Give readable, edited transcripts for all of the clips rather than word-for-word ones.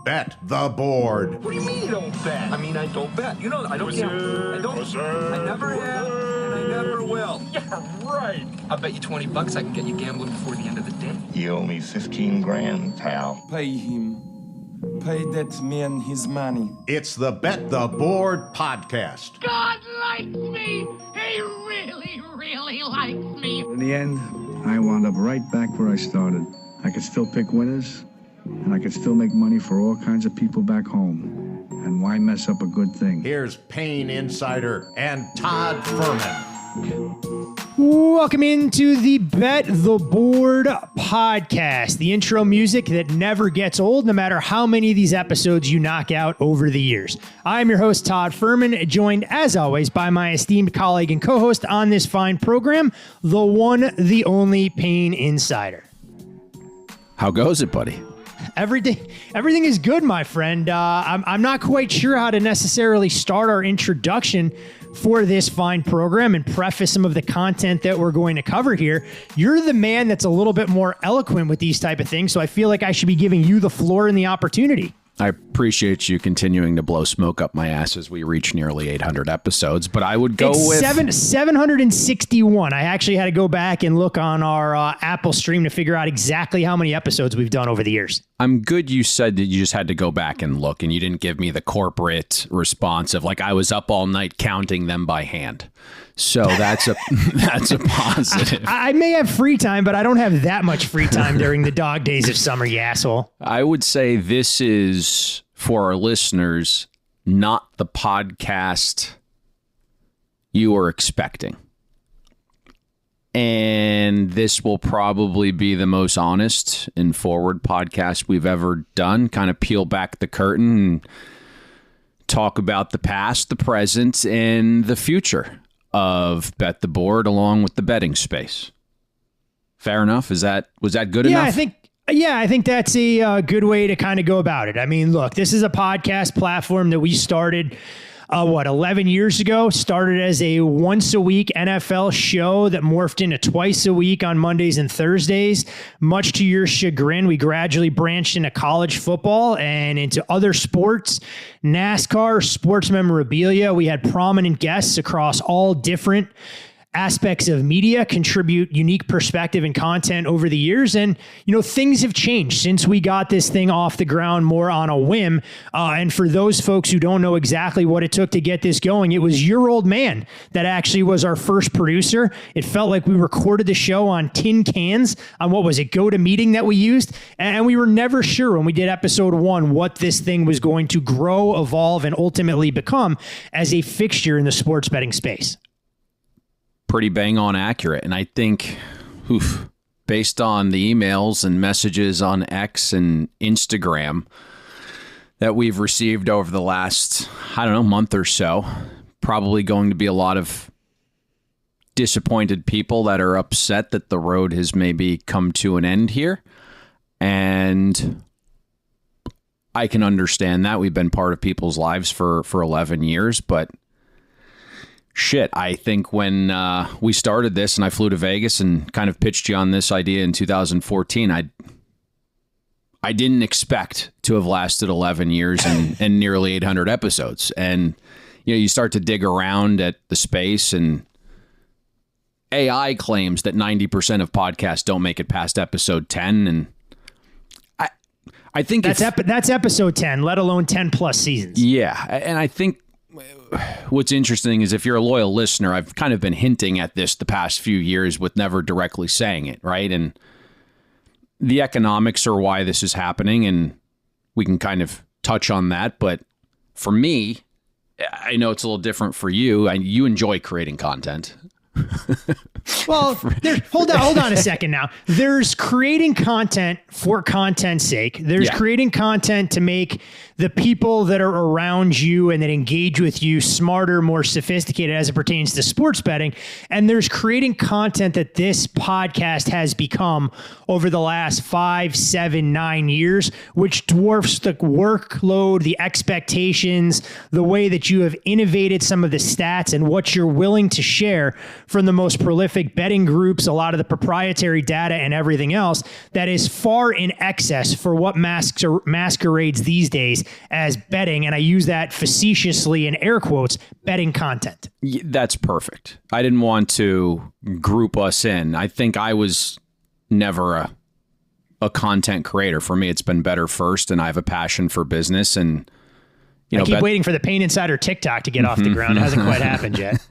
Bet the Board. What do you mean you don't bet? I mean, I don't bet. You know, I don't gamble. I don't. I never have, and I never will. Yeah, right. I'll bet you $20 I can get you gambling before the end of the day. You owe me 15 grand, pal. Pay him. Pay that man his money. It's the Bet the Board podcast. God likes me. He really, really likes me. In the end, I wound up right back where I started. I could still pick winners, and I could still make money for all kinds of people back home. And why mess up a good thing? Here's Payne Insider and Todd Fuhrman. Welcome into the Bet the Board podcast, the intro music that never gets old, no matter how many of these episodes you knock out over the years. I'm your host, Todd Fuhrman, joined as always by my esteemed colleague and co-host on this fine program, the one, the only Payne Insider. How goes it, buddy? Everything is good, my friend. I'm not quite sure how to necessarily start our introduction for this fine program and preface some of the content that we're going to cover here. You're the man that's a little bit more eloquent with these type of things, so I feel like I should be giving you the floor and the opportunity. I appreciate you continuing to blow smoke up my ass as we reach nearly 800 episodes, but I would go with 761. I actually had to go back and look on our Apple stream to figure out exactly how many episodes we've done over the years. I'm good you said that you just had to go back and look, and you didn't give me the corporate response of like I was up all night counting them by hand. So that's a positive. I may have free time, but I don't have that much free time during the dog days of summer, you asshole. I would say this is, for our listeners, not the podcast you were expecting. And this will probably be the most honest and forward podcast we've ever done. Kind of peel back the curtain and talk about the past, the present, and the future of Bet the Board along with the betting space. Fair enough? Was that good enough? I think that's a good way to kind of go about it. I mean, look, this is a podcast platform that we started 11 years ago, started as a once a week NFL show that morphed into twice a week on Mondays and Thursdays. Much to your chagrin, we gradually branched into college football and into other sports, NASCAR, sports memorabilia. We had prominent guests across all different aspects of media contribute unique perspective and content over the years. And, things have changed since we got this thing off the ground more on a whim. And for those folks who don't know exactly what it took to get this going, it was your old man that actually was our first producer. It felt like we recorded the show on tin cans on GoToMeeting that we used. And we were never sure when we did episode 1 what this thing was going to grow, evolve, and ultimately become as a fixture in the sports betting space. Pretty bang on accurate. And I think, based on the emails and messages on X and Instagram that we've received over the last, month or so, probably going to be a lot of disappointed people that are upset that the road has maybe come to an end here. And I can understand that. We've been part of people's lives for 11 years, but shit, I think when we started this and I flew to Vegas and kind of pitched you on this idea in 2014, I didn't expect to have lasted 11 years and nearly 800 episodes. And, you start to dig around at the space, and AI claims that 90% of podcasts don't make it past episode 10. And I think that's episode 10, let alone 10 plus seasons. Yeah. And I think what's interesting is if you're a loyal listener, I've kind of been hinting at this the past few years with never directly saying it, right? And the economics are why this is happening, and we can kind of touch on that. But for me, I know it's a little different for you. You enjoy creating content. Well, hold on a second now. There's creating content for content's sake. There's creating content to make the people that are around you and that engage with you smarter, more sophisticated as it pertains to sports betting. And there's creating content that this podcast has become over the last 5, 7, 9 years, which dwarfs the workload, the expectations, the way that you have innovated some of the stats and what you're willing to share from the most prolific betting groups, a lot of the proprietary data and everything else that is far in excess for what masquerades these days as betting. And I use that facetiously in air quotes, betting content. That's perfect. I didn't want to group us in. I think I was never a content creator. For me, it's been better first, and I have a passion for business. And I keep waiting for the Pain Insider TikTok to get off the ground. It hasn't quite happened yet.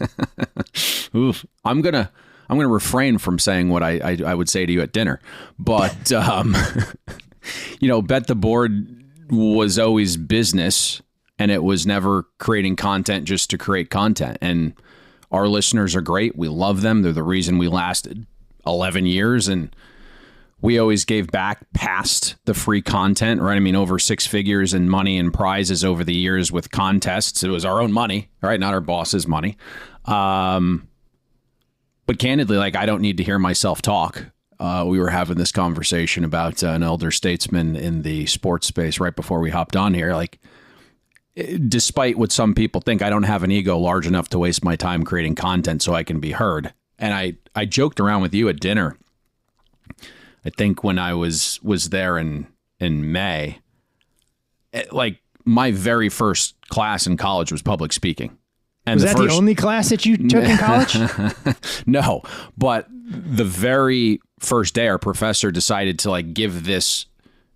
Oof. I'm gonna refrain from saying what I would say to you at dinner, but Bet the Board was always business, and it was never creating content just to create content. And our listeners are great. We love them. They're the reason we lasted 11 years, and we always gave back past the free content, right? I mean, over 6 figures in money and prizes over the years with contests. It was our own money, right? Not our boss's money. But candidly, I don't need to hear myself talk. We were having this conversation about an elder statesman in the sports space right before we hopped on here. Despite what some people think, I don't have an ego large enough to waste my time creating content so I can be heard. And I joked around with you at dinner. I think when I was there in May, my very first class in college was public speaking. And was that the only class that you took in college? No, but the very first day, our professor decided to give this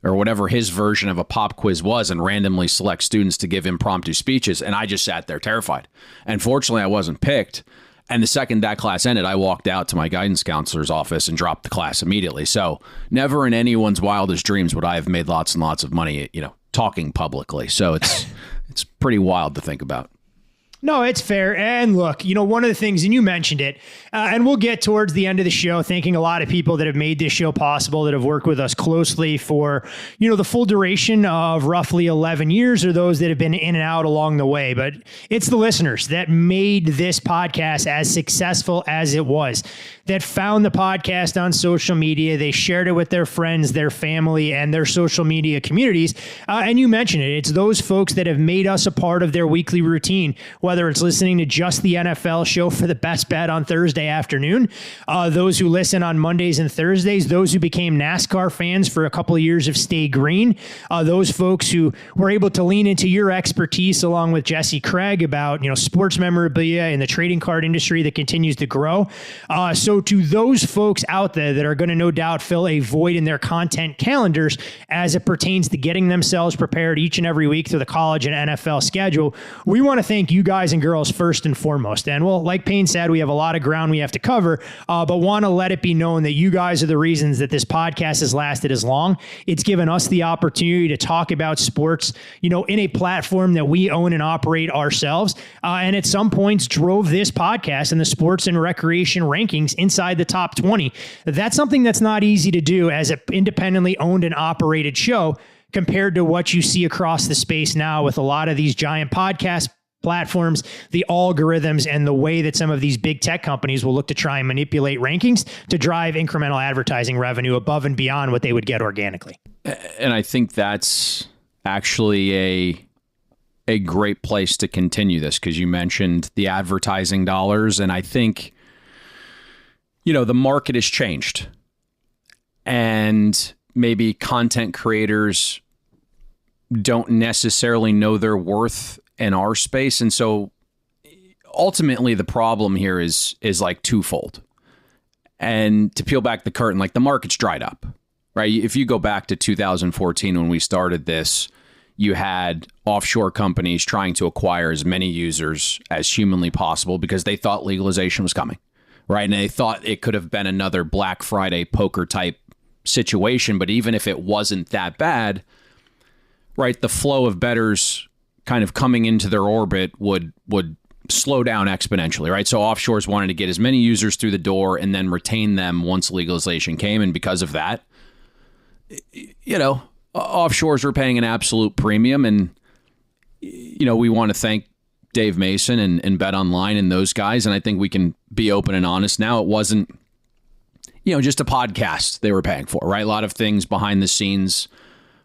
or whatever his version of a pop quiz was and randomly select students to give impromptu speeches. And I just sat there terrified. And fortunately, I wasn't picked. And the second that class ended, I walked out to my guidance counselor's office and dropped the class immediately. So never in anyone's wildest dreams would I have made lots and lots of money, talking publicly. So it's pretty wild to think about. No, it's fair. And look, one of the things, and you mentioned it, and we'll get towards the end of the show, thanking a lot of people that have made this show possible, that have worked with us closely for, the full duration of roughly 11 years, or those that have been in and out along the way. But it's the listeners that made this podcast as successful as it was, that found the podcast on social media. They shared it with their friends, their family, and their social media communities. And you mentioned it. It's those folks that have made us a part of their weekly routine, whether it's listening to just the NFL show for the best bet on Thursday afternoon, those who listen on Mondays and Thursdays, those who became NASCAR fans for a couple of years of Stay Green, those folks who were able to lean into your expertise along with Jesse Craig about, sports memorabilia and the trading card industry that continues to grow. So to those folks out there that are going to no doubt fill a void in their content calendars as it pertains to getting themselves prepared each and every week through the college and NFL schedule, we want to thank you guys and girls first and foremost. And well, like Payne said, we have a lot of ground we have to cover, but want to let it be known that you guys are the reasons that this podcast has lasted as long. It's given us the opportunity to talk about sports, in a platform that we own and operate ourselves. And at some points drove this podcast and the sports and recreation rankings inside the top 20. That's something that's not easy to do as an independently owned and operated show compared to what you see across the space now with a lot of these giant podcast platforms, the algorithms, and the way that some of these big tech companies will look to try and manipulate rankings to drive incremental advertising revenue above and beyond what they would get organically. And I think that's actually a great place to continue this, because you mentioned the advertising dollars, and I think the market has changed, and maybe content creators don't necessarily know their worth in our space. And so ultimately the problem here is twofold. And to peel back the curtain, the market's dried up, right? If you go back to 2014 when we started this, you had offshore companies trying to acquire as many users as humanly possible because they thought legalization was coming, right? And they thought it could have been another Black Friday poker type situation. But even if it wasn't that bad, right, the flow of bettors kind of coming into their orbit would slow down exponentially, right? So offshores wanted to get as many users through the door and then retain them once legalization came. And because of that, offshores were paying an absolute premium. And, we want to thank Dave Mason and Bet Online and those guys. And I think we can be open and honest now. It wasn't, just a podcast they were paying for, right? A lot of things behind the scenes,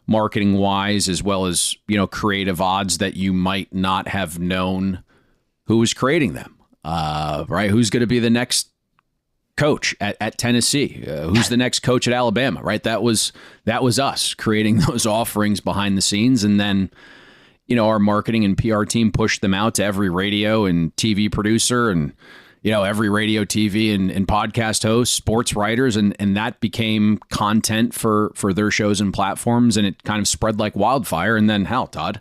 marketing wise, as well as, creative odds that you might not have known who was creating them. right? Who's going to be the next coach at Tennessee? Who's the next coach at Alabama, right? That was us creating those offerings behind the scenes. And then, our marketing and PR team pushed them out to every radio and TV producer and, every radio, TV and podcast host, sports writers. And that became content for their shows and platforms. And it kind of spread like wildfire. And then hell, Todd,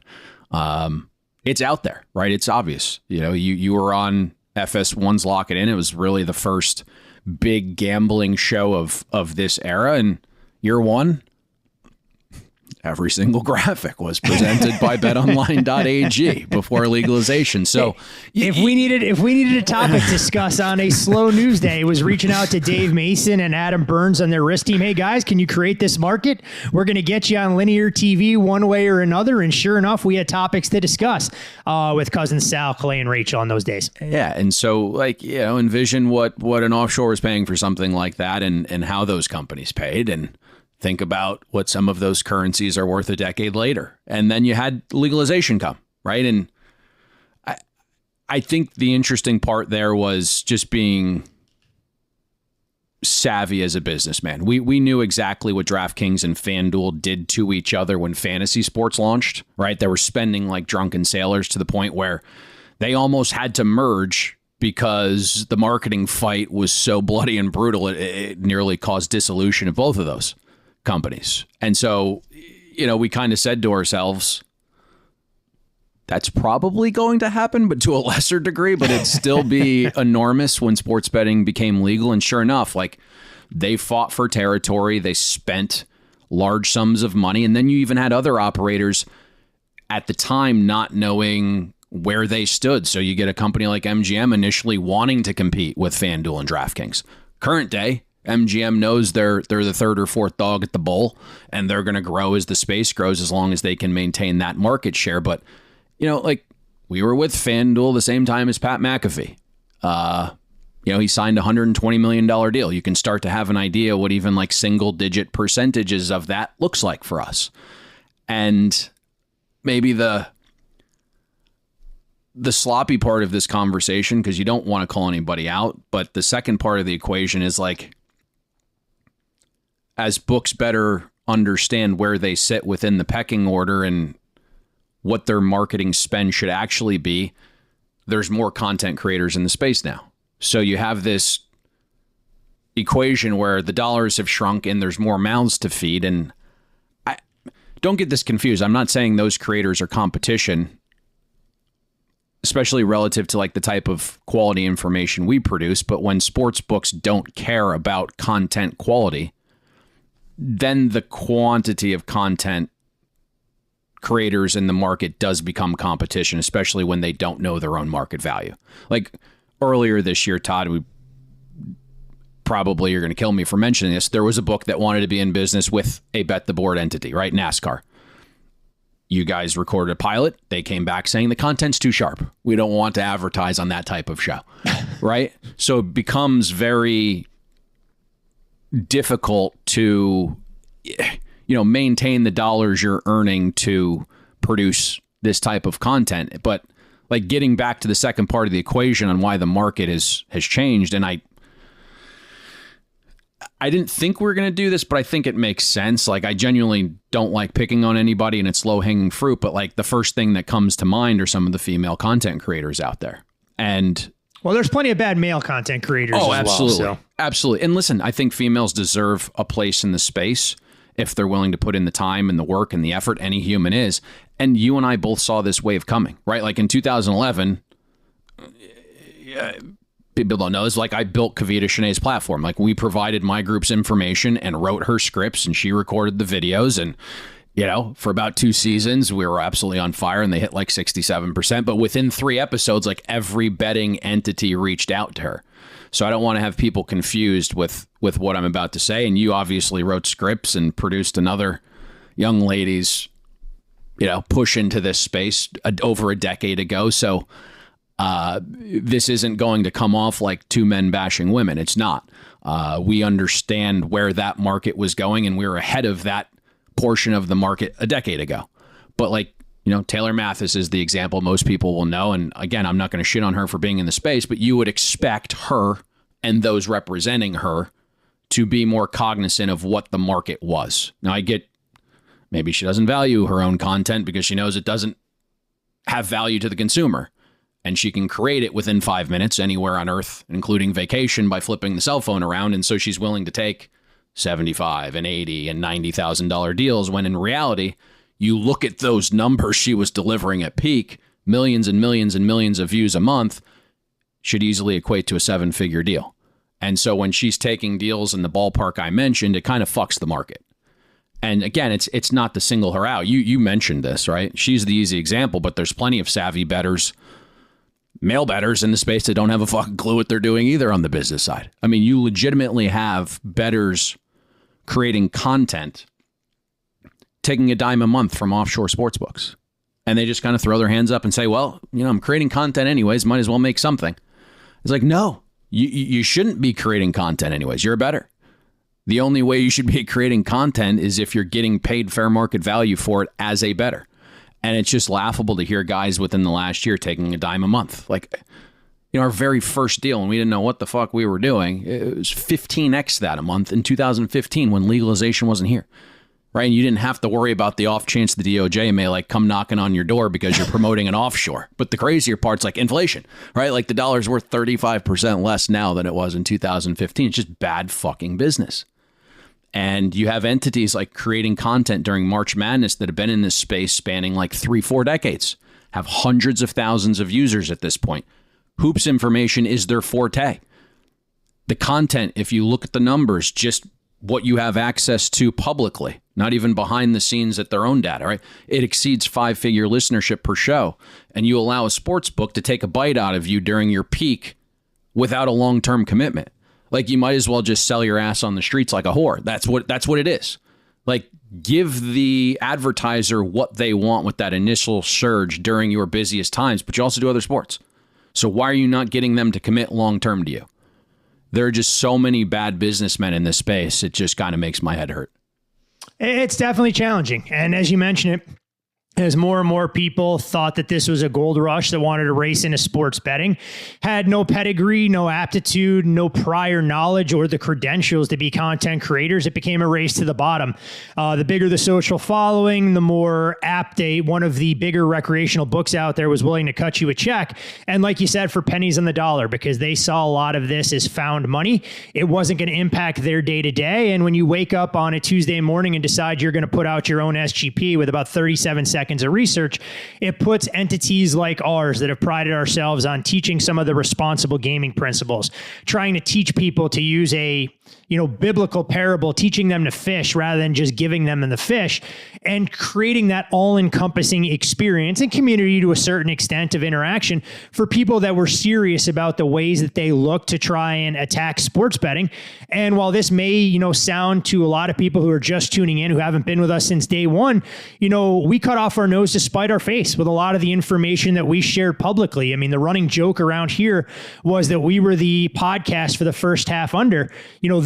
it's out there, right? It's obvious. You were on FS1's Lock It In. It was really the first big gambling show of this era, and year one, every single graphic was presented by betonline.ag before legalization. So if we needed a topic to discuss on a slow news day, it was reaching out to Dave Mason and Adam Burns on their risk team. Hey guys, can you create this market? We're going to get you on linear TV one way or another. And sure enough, we had topics to discuss with cousins Sal, Clay, and Rachel on those days. Yeah. And so envision what an offshore is paying for something like that and how those companies paid, and think about what some of those currencies are worth a decade later. And then you had legalization come, right? And I think the interesting part there was just being savvy as a businessman. We knew exactly what DraftKings and FanDuel did to each other when fantasy sports launched, right? They were spending like drunken sailors to the point where they almost had to merge because the marketing fight was so bloody and brutal, it nearly caused dissolution of both of those companies. And so, we kind of said to ourselves, that's probably going to happen, but to a lesser degree, but it'd still be enormous when sports betting became legal. And sure enough, they fought for territory. They spent large sums of money. And then you even had other operators at the time not knowing where they stood. So you get a company like MGM initially wanting to compete with FanDuel and DraftKings. Current day, MGM knows they're the third or fourth dog at the bowl, and they're going to grow as the space grows as long as they can maintain that market share. But, we were with FanDuel the same time as Pat McAfee. He signed a $120 million deal. You can start to have an idea what even single-digit percentages of that looks like for us. And maybe the sloppy part of this conversation, because you don't want to call anybody out, but the second part of the equation is as books better understand where they sit within the pecking order and what their marketing spend should actually be, there's more content creators in the space now. So you have this equation where the dollars have shrunk and there's more mouths to feed. And don't get this confused. I'm not saying those creators are competition, especially relative to the type of quality information we produce. But when sports books don't care about content quality, then the quantity of content creators in the market does become competition, especially when they don't know their own market value. Earlier this year, Todd, we probably are going to kill me for mentioning this. There was a book that wanted to be in business with a bet the board entity, right? NASCAR. You guys recorded a pilot. They came back saying the content's too sharp. We don't want to advertise on that type of show, right? So it becomes very difficult to, maintain the dollars you're earning to produce this type of content. But getting back to the second part of the equation on why the market has changed, and I didn't think we were going to do this, but I think it makes sense. I genuinely don't like picking on anybody and it's low hanging fruit, but the first thing that comes to mind are some of the female content creators out there. And well, there's plenty of bad male content creators as absolutely. well. So. Absolutely. And listen, I think females deserve a place in the space if they're willing to put in the time and the work and the effort. Any human is. And you and I both saw this wave coming, right? In 2011, people don't know this. I built Kavita Shanae's platform. We provided my group's information and wrote her scripts, and she recorded the videos. And, for about 2 seasons, we were absolutely on fire, and they hit 67%. But within 3 episodes, every betting entity reached out to her. So I don't want to have people confused with what I'm about to say. And you obviously wrote scripts and produced another young lady's, push into this space over a decade ago. So this isn't going to come off like 2 men bashing women. It's not. We understand where that market was going, and we were ahead of that portion of the market a decade ago. But Taylor Mathis is the example most people will know. And again, I'm not going to shit on her for being in the space, but you would expect her and those representing her to be more cognizant of what the market was. Now, I get maybe she doesn't value her own content because she knows it doesn't have value to the consumer. And she can create it within 5 minutes anywhere on earth, including vacation, by flipping the cell phone around. And so she's willing to take $75,000 and $80,000 and $90,000 deals, when in reality, you look at those numbers she was delivering at peak, millions and millions and millions of views a month, should easily equate to a 7-figure deal. And so when she's taking deals in the ballpark I mentioned, it kind of fucks the market. And again, it's not to single her out. You mentioned this, right? She's the easy example, but there's plenty of savvy bettors, male bettors in the space that don't have a fucking clue what they're doing either on the business side. I mean, you legitimately have bettors creating content, taking a dime a month from offshore sports books. And they just kind of throw their hands up and say, well, I'm creating content anyways, might as well make something. It's like, no, you shouldn't be creating content anyways. You're a bettor. The only way you should be creating content is if you're getting paid fair market value for it as a bettor. And it's just laughable to hear guys within the last year taking a dime a month. Like, our very first deal, and we didn't know what the fuck we were doing, it was 15x that a month in 2015 when legalization wasn't here. Right? And you didn't have to worry about the off chance the DOJ may come knocking on your door because you're promoting an offshore. But the crazier part's inflation, right? Like the dollar's worth 35% less now than it was in 2015. It's just bad fucking business. And you have entities like creating content during March Madness that have been in this space spanning 3-4 decades, have hundreds of thousands of users at this point. Hoops information is their forte. The content, if you look at the numbers, just what you have access to publicly, not even behind the scenes at their own data, right? It exceeds 5-figure listenership per show. And you allow a sports book to take a bite out of you during your peak without a long-term commitment. You might as well just sell your ass on the streets like a whore. That's what it is. Give the advertiser what they want with that initial surge during your busiest times, but you also do other sports. So why are you not getting them to commit long-term to you? There are just so many bad businessmen in this space. It just kind of makes my head hurt. It's definitely challenging. And as you mentioned it, as more and more people thought that this was a gold rush that wanted to race into sports betting, had no pedigree, no aptitude, no prior knowledge or the credentials to be content creators, it became a race to the bottom. The bigger the social following, the more apt one of the bigger recreational books out there was willing to cut you a check. And like you said, for pennies on the dollar, because they saw a lot of this as found money. It wasn't going to impact their day to day. And when you wake up on a Tuesday morning and decide you're going to put out your own SGP with about 37 seconds of research, it puts entities like ours that have prided ourselves on teaching some of the responsible gaming principles, trying to teach people to use a biblical parable, teaching them to fish rather than just giving them the fish, and creating that all-encompassing experience and community to a certain extent of interaction for people that were serious about the ways that they look to try and attack sports betting. And while this may, sound to a lot of people who are just tuning in, who haven't been with us since day one, we cut off our nose to spite our face with a lot of the information that we shared publicly. I mean, the running joke around here was that we were the podcast for the first half under.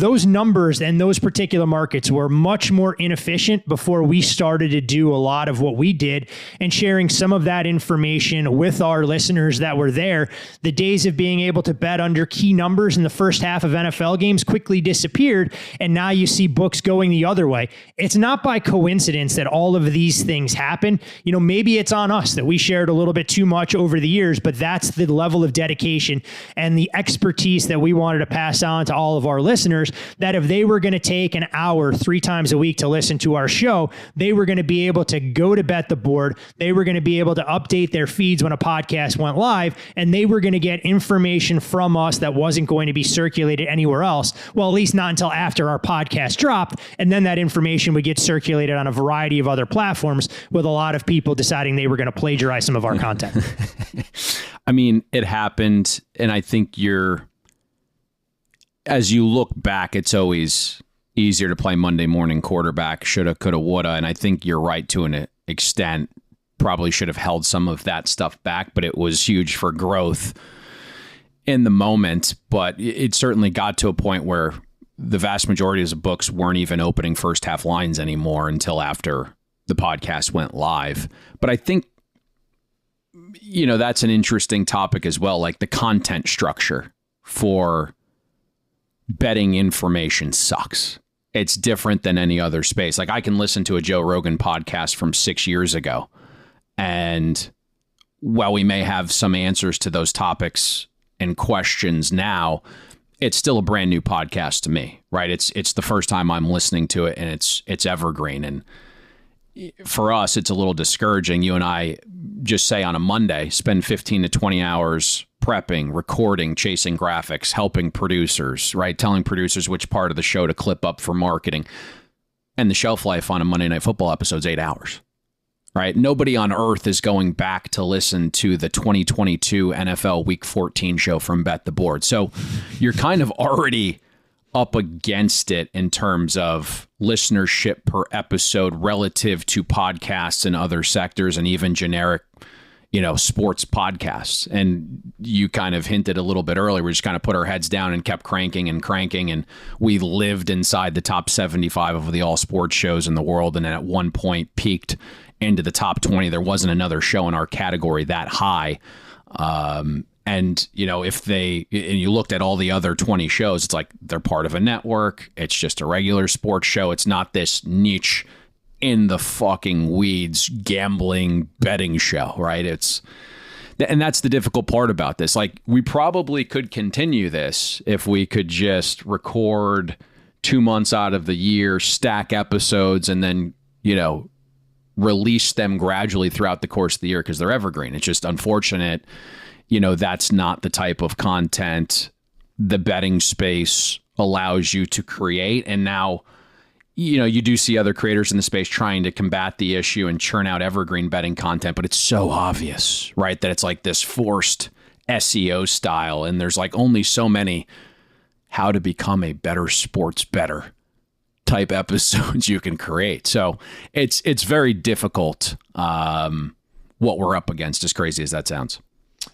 Those numbers and those particular markets were much more inefficient before we started to do a lot of what we did and sharing some of that information with our listeners that were there. The days of being able to bet under key numbers in the first half of NFL games quickly disappeared. And now you see books going the other way. It's not by coincidence that all of these things happen. Maybe it's on us that we shared a little bit too much over the years, but that's the level of dedication and the expertise that we wanted to pass on to all of our listeners, that if they were going to take an hour 3 times a week to listen to our show, they were going to be able to go to Bet the Board. They were going to be able to update their feeds when a podcast went live, and they were going to get information from us that wasn't going to be circulated anywhere else. Well, at least not until after our podcast dropped. And then that information would get circulated on a variety of other platforms, with a lot of people deciding they were going to plagiarize some of our content. I mean, it happened. And I think as you look back, it's always easier to play Monday morning quarterback, shoulda, coulda, woulda. And I think you're right to an extent. Probably should have held some of that stuff back, but it was huge for growth in the moment. But it certainly got to a point where the vast majority of the books weren't even opening first half lines anymore until after the podcast went live. But I think, that's an interesting topic as well. Like the content structure for betting information sucks. It's different than any other space. Like I can listen to a Joe Rogan podcast from 6 years ago, and while we may have some answers to those topics and questions now, it's still a brand new podcast to me, right? It's the first time I'm listening to it, and it's evergreen. And for us, it's a little discouraging. You and I just say on a Monday, spend 15 to 20 hours prepping, recording, chasing graphics, helping producers, right? Telling producers which part of the show to clip up for marketing. And the shelf life on a Monday Night Football episode is 8 hours, right? Nobody on earth is going back to listen to the 2022 NFL Week 14 show from Bet the Board. So you're kind of already up against it in terms of listenership per episode relative to podcasts and other sectors and even generic, sports podcasts. And you kind of hinted a little bit earlier, we just kind of put our heads down and kept cranking. And we lived inside the top 75 of the all sports shows in the world. And then at one point peaked into the top 20. There wasn't another show in our category that high. And, if you looked at all the other 20 shows, it's like they're part of a network. It's just a regular sports show. It's not this niche in the fucking weeds gambling betting show, right? And that's the difficult part about this. Like we probably could continue this if we could just record 2 months out of the year, stack episodes, and then, release them gradually throughout the course of the year because they're evergreen. It's just unfortunate. That's not the type of content the betting space allows you to create. And now, you do see other creators in the space trying to combat the issue and churn out evergreen betting content, but it's so obvious, right? That it's like this forced SEO style. And there's like only so many how to become a better sports bettor type episodes you can create. So it's very difficult what we're up against, as crazy as that sounds.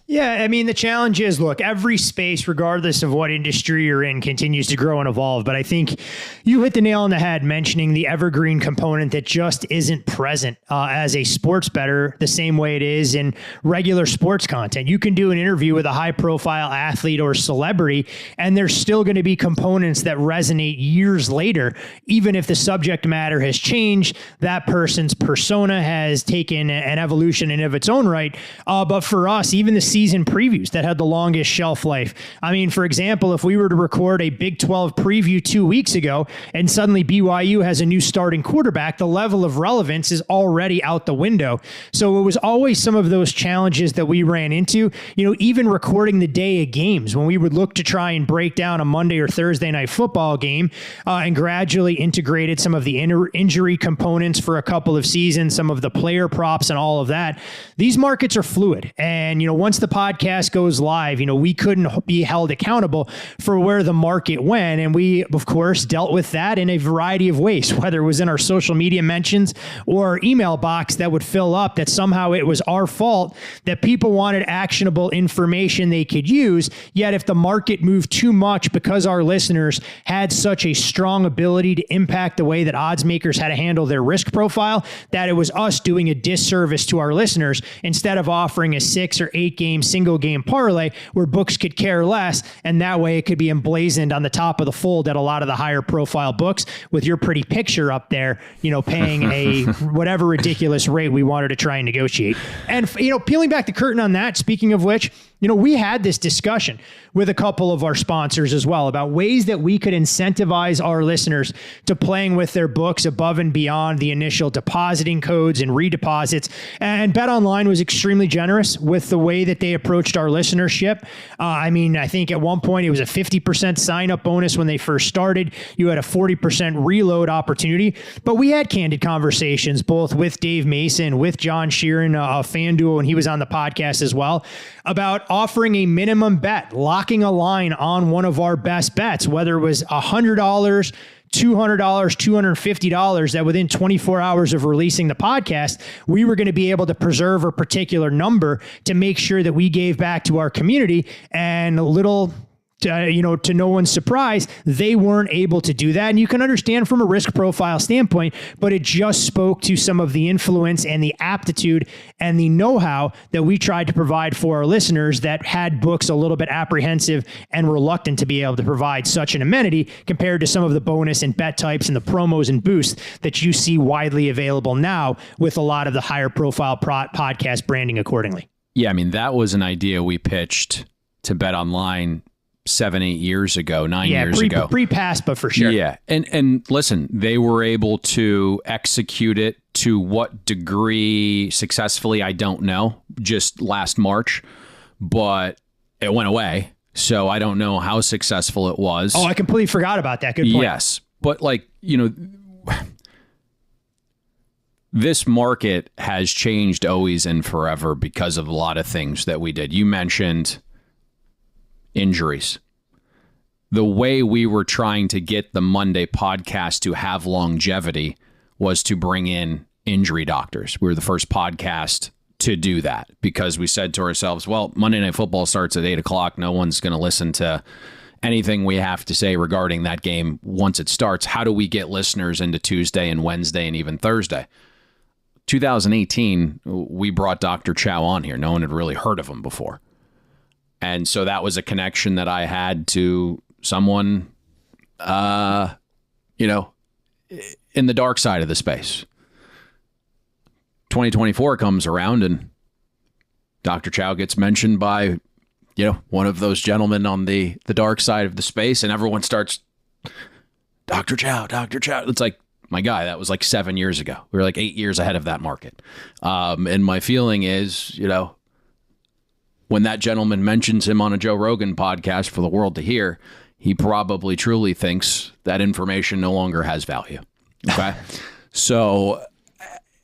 Yeah, I mean, the challenge is, look, every space, regardless of what industry you're in, continues to grow and evolve. But I think you hit the nail on the head mentioning the evergreen component that just isn't present as a sports bettor the same way it is in regular sports content. You can do an interview with a high-profile athlete or celebrity, and there's still going to be components that resonate years later, even if the subject matter has changed, that person's persona has taken an evolution in of its own right. But for us, even the season previews that had the longest shelf life. I mean, for example, if we were to record a Big 12 preview 2 weeks ago and suddenly BYU has a new starting quarterback, the level of relevance is already out the window. So it was always some of those challenges that we ran into, even recording the day of games when we would look to try and break down a Monday or Thursday night football game and gradually integrated some of the injury components for a couple of seasons, some of the player props and all of that. These markets are fluid. And, once the podcast goes live, we couldn't be held accountable for where the market went. And we, of course, dealt with that in a variety of ways, whether it was in our social media mentions or email box that would fill up that somehow it was our fault that people wanted actionable information they could use. Yet if the market moved too much because our listeners had such a strong ability to impact the way that odds makers had to handle their risk profile, that it was us doing a disservice to our listeners instead of offering a 6 or 8 game single game parlay where books could care less, and that way it could be emblazoned on the top of the fold at a lot of the higher profile books with your pretty picture up there, paying a whatever ridiculous rate we wanted to try and negotiate. And peeling back the curtain on that, speaking of which, we had this discussion with a couple of our sponsors as well about ways that we could incentivize our listeners to playing with their books above and beyond the initial depositing codes and redeposits. And BetOnline was extremely generous with the way that they approached our listenership. I think at one point it was a 50% sign-up bonus when they first started. You had a 40% reload opportunity. But we had candid conversations both with Dave Mason, with John Sheeran, a FanDuel, and he was on the podcast as well, about offering a minimum bet, locking a line on one of our best bets, whether it was $100, $200, $250, that within 24 hours of releasing the podcast, we were going to be able to preserve a particular number to make sure that we gave back to our community. And a little to no one's surprise, they weren't able to do that. And you can understand from a risk profile standpoint, but it just spoke to some of the influence and the aptitude and the know-how that we tried to provide for our listeners that had books a little bit apprehensive and reluctant to be able to provide such an amenity compared to some of the bonus and bet types and the promos and boosts that you see widely available now with a lot of the higher profile podcast branding accordingly. Yeah, I mean, that was an idea we pitched to Bet Online 7-8 years ago, 9 years ago. Pre-pass, but for sure. Yeah. And listen, they were able to execute it to what degree successfully, I don't know, just last March, but it went away. So I don't know how successful it was. Oh, I completely forgot about that. Good point. Yes. But this market has changed always and forever because of a lot of things that we did. You mentioned injuries. The way we were trying to get the Monday podcast to have longevity was to bring in injury doctors. We were the first podcast to do that because we said to ourselves, well, Monday Night Football starts at 8 o'clock. No one's going to listen to anything we have to say regarding that game once it starts. How do we get listeners into Tuesday and Wednesday and even Thursday? 2018, we brought Dr. Chow on here. No one had really heard of him before. And so that was a connection that I had to someone, in the dark side of the space. 2024 comes around and Dr. Chow gets mentioned by, one of those gentlemen on the dark side of the space, and everyone starts, Dr. Chow, Dr. Chow. It's like, my guy, that was like 7 years ago. We were like 8 years ahead of that market. And my feeling is, when that gentleman mentions him on a Joe Rogan podcast for the world to hear, he probably truly thinks that information no longer has value. Okay. So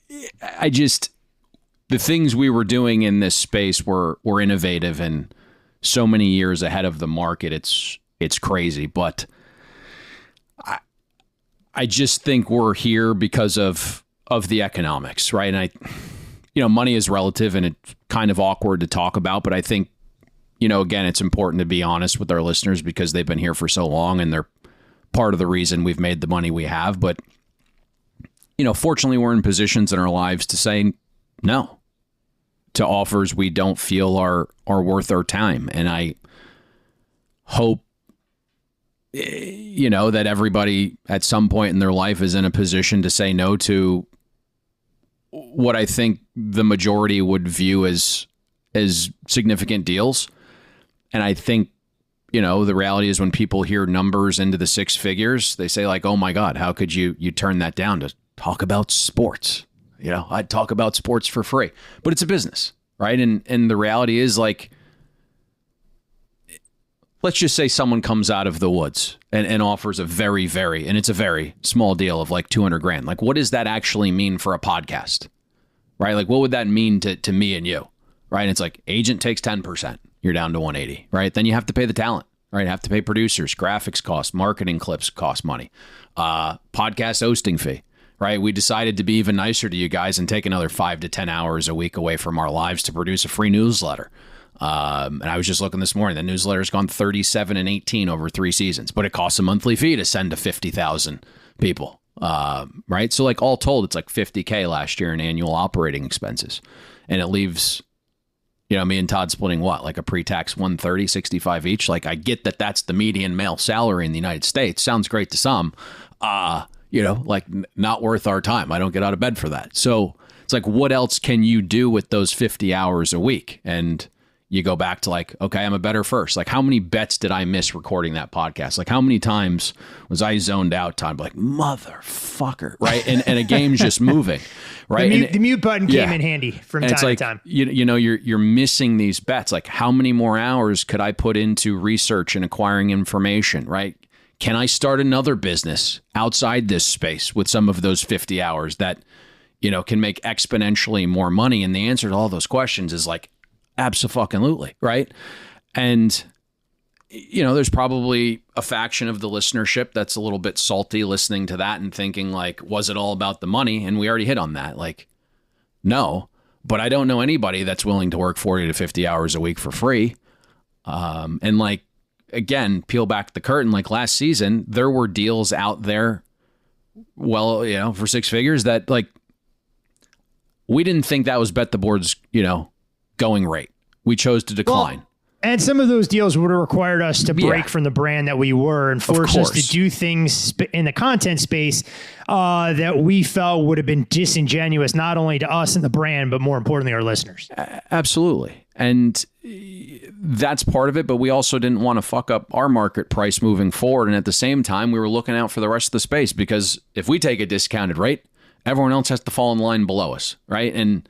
the things we were doing in this space were innovative and so many years ahead of the market. It's crazy, but I just think we're here because of the economics, right? And money is relative and it's kind of awkward to talk about, but I think, again, it's important to be honest with our listeners because they've been here for so long and they're part of the reason we've made the money we have. But, fortunately, we're in positions in our lives to say no to offers we don't feel are worth our time. And I hope, that everybody at some point in their life is in a position to say no to what I think the majority would view as significant deals. And I think, the reality is when people hear numbers into the six figures, they say like, oh my God, how could you turn that down to talk about sports? I'd talk about sports for free, but it's a business, right? And the reality is like, let's just say someone comes out of the woods and offers a very, very, and it's a very small deal of like $200,000. Like, what does that actually mean for a podcast, right? Like, what would that mean to me and you, right? And it's like agent takes 10%, you're down to 180, right? Then you have to pay the talent, right? You have to pay producers, graphics cost, marketing clips cost money, podcast hosting fee, right? We decided to be even nicer to you guys and take another 5 to 10 hours a week away from our lives to produce a free newsletter. And I was just looking this morning, the newsletter's gone 37 and 18 over 3 seasons, but it costs a monthly fee to send to 50,000 people. Right. So like all told, it's like $50,000 last year in annual operating expenses. And it leaves, me and Todd splitting what, like a pre-tax 130, 65 each. Like I get that that's the median male salary in the United States. Sounds great to some, like not worth our time. I don't get out of bed for that. So it's like, what else can you do with those 50 hours a week? And you go back to like, okay, I'm a better first. Like how many bets did I miss recording that podcast? Like how many times was I zoned out time? Like motherfucker, right? And a game's just moving, right? The mute button came in handy from time to time. You're missing these bets. Like how many more hours could I put into research and acquiring information, right? Can I start another business outside this space with some of those 50 hours that, can make exponentially more money? And the answer to all those questions is like, abso-fucking-lutely, right? And, there's probably a faction of the listenership that's a little bit salty listening to that and thinking like, was it all about the money? And we already hit on that. Like, no, but I don't know anybody that's willing to work 40 to 50 hours a week for free. And like, again, peel back the curtain, like last season, there were deals out there, well, for six figures that like, we didn't think that was Bet the Board's, going rate. We chose to decline. Well, and some of those deals would have required us to break from the brand that we were and force us to do things in the content space that we felt would have been disingenuous, not only to us and the brand, but more importantly, our listeners. Absolutely. And that's part of it. But we also didn't want to fuck up our market price moving forward. And at the same time, we were looking out for the rest of the space, because if we take a discounted rate, everyone else has to fall in line below us, right? And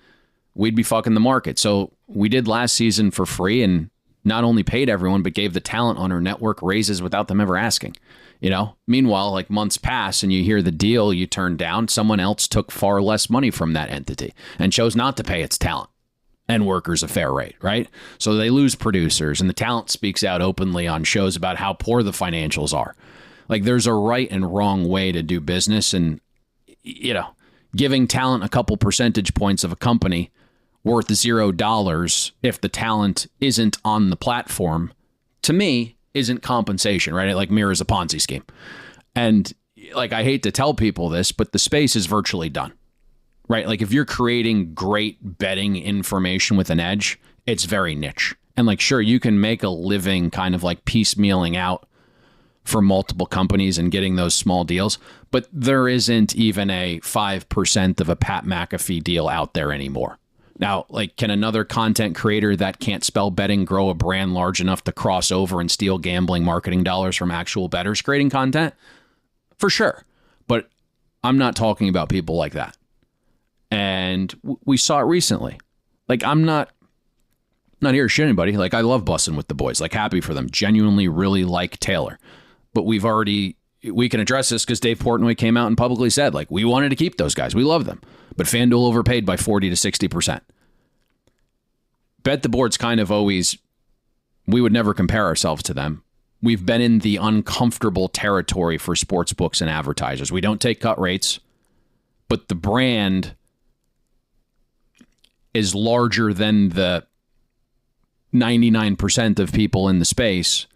we'd be fucking the market. So we did last season for free and not only paid everyone, but gave the talent on our network raises without them ever asking. Meanwhile, like months pass and you hear the deal you turned down, someone else took far less money from that entity and chose not to pay its talent and workers a fair rate, right? So they lose producers, and the talent speaks out openly on shows about how poor the financials are. Like, there's a right and wrong way to do business, and giving talent a couple percentage points of a company worth $0 if the talent isn't on the platform, to me, isn't compensation, right? It like mirrors a Ponzi scheme. And like, I hate to tell people this, but the space is virtually done, right? Like, if you're creating great betting information with an edge, it's very niche. And like, sure, you can make a living kind of like piecemealing out for multiple companies and getting those small deals, but there isn't even a 5% of a Pat McAfee deal out there anymore. Now, like, can another content creator that can't spell betting grow a brand large enough to cross over and steal gambling marketing dollars from actual bettors creating content? For sure. But I'm not talking about people like that. And we saw it recently. Like, I'm not here to shit anybody. Like, I love bussing with the boys. Like, happy for them. Genuinely really like Taylor. But we can address this because Dave Portnoy came out and publicly said, like, we wanted to keep those guys. We love them. But FanDuel overpaid by 40 to 60%. Bet the Board's kind of always, we would never compare ourselves to them. We've been in the uncomfortable territory for sports books and advertisers. We don't take cut rates, but the brand is larger than the 99% of people in the space,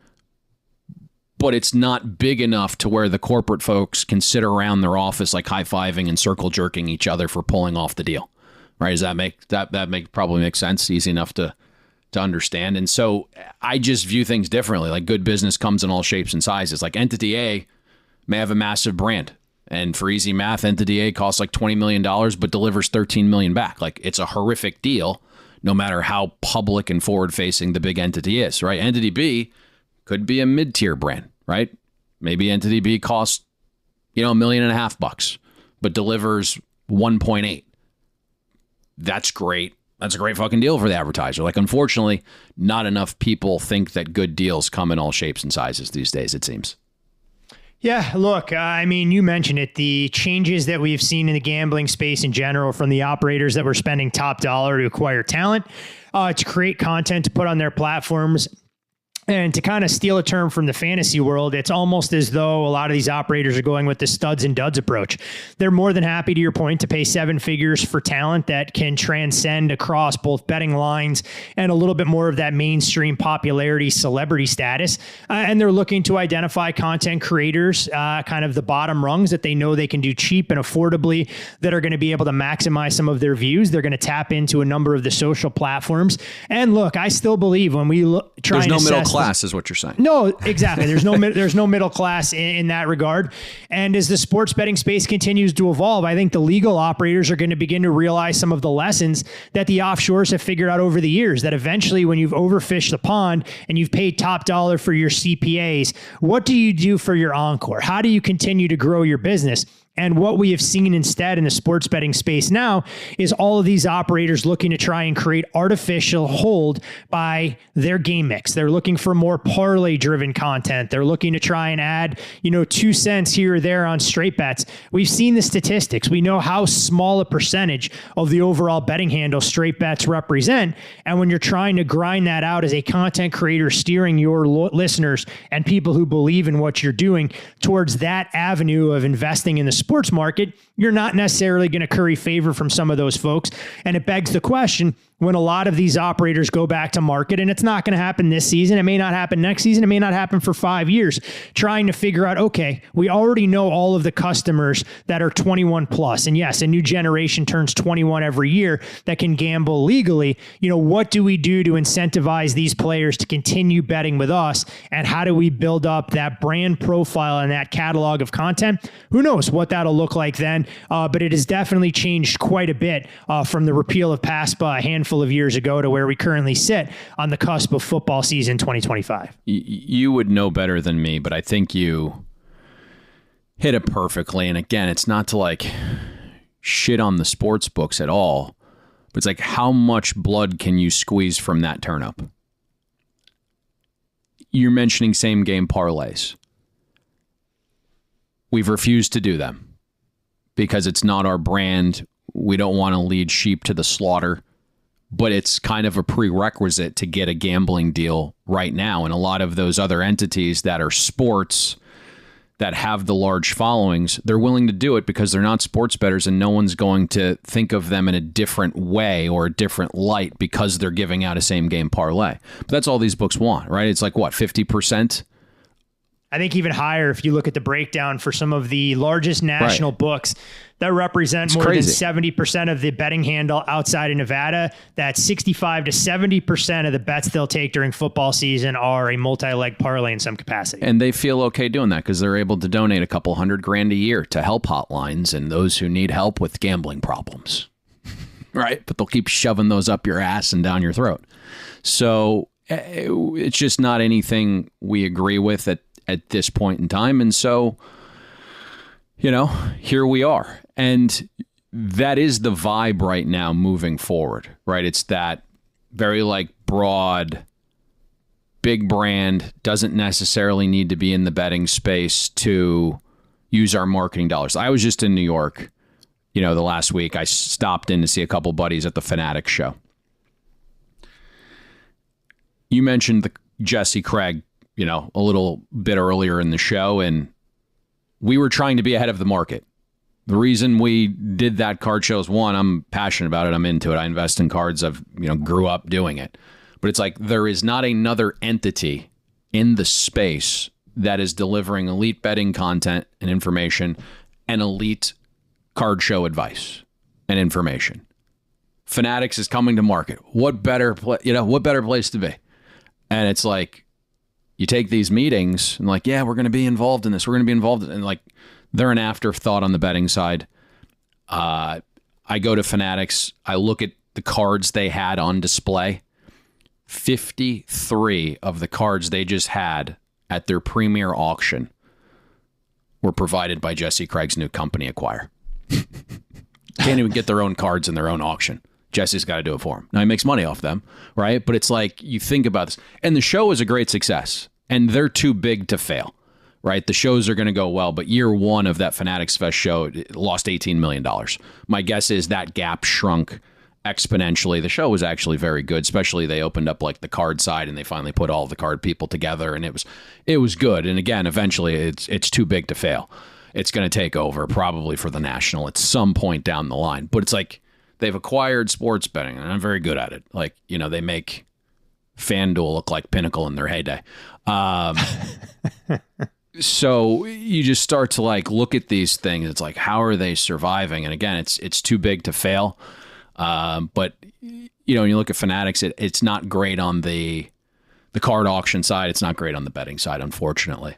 but it's not big enough to where the corporate folks can sit around their office like high-fiving and circle jerking each other for pulling off the deal. Right? Does that make probably makes sense? Easy enough to understand. And so I just view things differently. Like, good business comes in all shapes and sizes. Like, Entity A may have a massive brand, and for easy math, Entity A costs like $20 million but delivers $13 million back. Like, it's a horrific deal no matter how public and forward-facing the big entity is, right? Entity B could be a mid-tier brand, right? Maybe Entity B costs, $1.5 million, but delivers 1.8. That's great. That's a great fucking deal for the advertiser. Like, unfortunately, not enough people think that good deals come in all shapes and sizes these days, it seems. Yeah, look, I mean, you mentioned it. The changes that we've seen in the gambling space in general from the operators that were spending top dollar to acquire talent, to create content to put on their platforms. And to kind of steal a term from the fantasy world, it's almost as though a lot of these operators are going with the studs and duds approach. They're more than happy, to your point, to pay seven figures for talent that can transcend across both betting lines and a little bit more of that mainstream popularity, celebrity status. And they're looking to identify content creators, kind of the bottom rungs that they know they can do cheap and affordably, that are going to be able to maximize some of their views. They're going to tap into a number of the social platforms. And look, I still believe when we try and assess class is what you're saying. No, exactly. There's no middle class in that regard. And as the sports betting space continues to evolve, I think the legal operators are going to begin to realize some of the lessons that the offshores have figured out over the years, that eventually when you've overfished the pond and you've paid top dollar for your CPAs, what do you do for your encore? How do you continue to grow your business? And what we have seen instead in the sports betting space now is all of these operators looking to try and create artificial hold by their game mix. They're looking for more parlay driven content. They're looking to try and add, 2 cents here or there on straight bets. We've seen the statistics. We know how small a percentage of the overall betting handle straight bets represent. And when you're trying to grind that out as a content creator, steering your listeners and people who believe in what you're doing towards that avenue of investing in the sports market, you're not necessarily going to curry favor from some of those folks. And it begs the question, when a lot of these operators go back to market, and it's not going to happen this season, it may not happen next season, it may not happen for 5 years, trying to figure out, okay, we already know all of the customers that are 21 plus. And yes, a new generation turns 21 every year that can gamble legally. What do we do to incentivize these players to continue betting with us? And how do we build up that brand profile and that catalog of content? Who knows what that'll look like then? But it has definitely changed quite a bit from the repeal of PASPA a handful of years ago to where we currently sit on the cusp of football season 2025. You would know better than me, but I think you hit it perfectly. And again, it's not to like shit on the sports books at all, but it's like, how much blood can you squeeze from that turnip? You're mentioning same game parlays. We've refused to do them because it's not our brand. We don't want to lead sheep to the slaughter, but it's kind of a prerequisite to get a gambling deal right now. And a lot of those other entities that are sports that have the large followings, they're willing to do it because they're not sports bettors, and no one's going to think of them in a different way or a different light because they're giving out a same game parlay. But that's all these books want, right? It's like, what, 50%? I think even higher if you look at the breakdown for some of the largest national books that represent more than 70% of the betting handle outside of Nevada. That 65 to 70% of the bets they'll take during football season are a multi-leg parlay in some capacity. And they feel okay doing that because they're able to donate a couple $100,000 a year to help hotlines and those who need help with gambling problems. Right? But they'll keep shoving those up your ass and down your throat. So it's just not anything we agree with at this point in time. And so, here we are. And that is the vibe right now moving forward, right? It's that very broad, big brand, doesn't necessarily need to be in the betting space to use our marketing dollars. I was just in New York, the last week. I stopped in to see a couple buddies at the Fanatics show. You mentioned the Jesse Craig, a little bit earlier in the show, and we were trying to be ahead of the market. The reason we did that card show is, one, I'm passionate about it. I'm into it. I invest in cards. I've, grew up doing it. But it's like there is not another entity in the space that is delivering elite betting content and information and elite card show advice and information. Fanatics is coming to market. What better place to be? And it's like, you take these meetings and we're going to be involved in this. We're going to be involved in it. And they're an afterthought on the betting side. I go to Fanatics. I look at the cards they had on display. 53 of the cards they just had at their premier auction were provided by Jesse Craig's new company, Acquire. Can't even get their own cards in their own auction. Jesse's got to do it for him. Now, he makes money off them, right? But it's you think about this. And the show is a great success. And they're too big to fail, right? The shows are going to go well, but year one of that Fanatics Fest show it lost $18 million. My guess is that gap shrunk exponentially. The show was actually very good, especially they opened up the card side and they finally put all the card people together, and it was good. And again, eventually it's too big to fail. It's going to take over probably for the National at some point down the line. But it's they've acquired sports betting, and I'm very good at it. They make FanDuel look like Pinnacle in their heyday. So you just start to look at these things. It's how are they surviving? And again, it's too big to fail. But when you look at Fanatics, it's not great on the card auction side. It's not great on the betting side, unfortunately.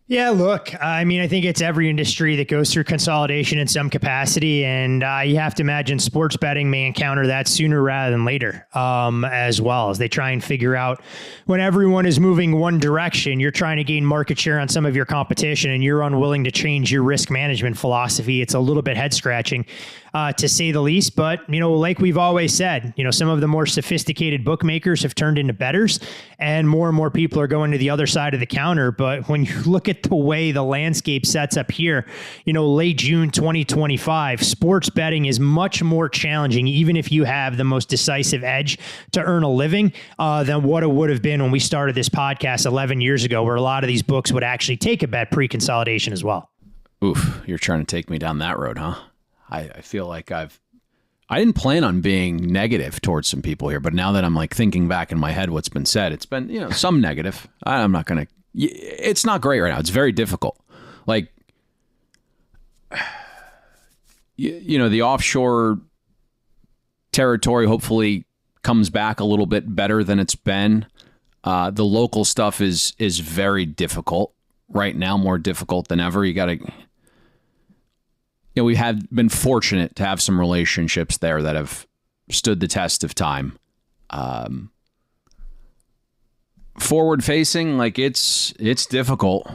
Yeah, look, I think it's every industry that goes through consolidation in some capacity, and you have to imagine sports betting may encounter that sooner rather than later, as well, as they try and figure out when everyone is moving one direction, you're trying to gain market share on some of your competition, and you're unwilling to change your risk management philosophy. It's a little bit head-scratching, to say the least. But, like we've always said, some of the more sophisticated bookmakers have turned into bettors, and more people are going to the other side of the counter. But when you look at the way the landscape sets up here, late June 2025, sports betting is much more challenging, even if you have the most decisive edge to earn a living, than what it would have been when we started this podcast 11 years ago, where a lot of these books would actually take a bet pre-consolidation as well. Oof, you're trying to take me down that road, huh? I feel like I didn't plan on being negative towards some people here, but now that I'm like thinking back in my head what's been said, it's been, some negative. I'm not going to, it's not great right now. It's very difficult. Like, the offshore territory hopefully comes back a little bit better than it's been. The local stuff is very difficult right now, more difficult than ever. You got to, we have been fortunate to have some relationships there that have stood the test of time. Forward facing, like it's difficult.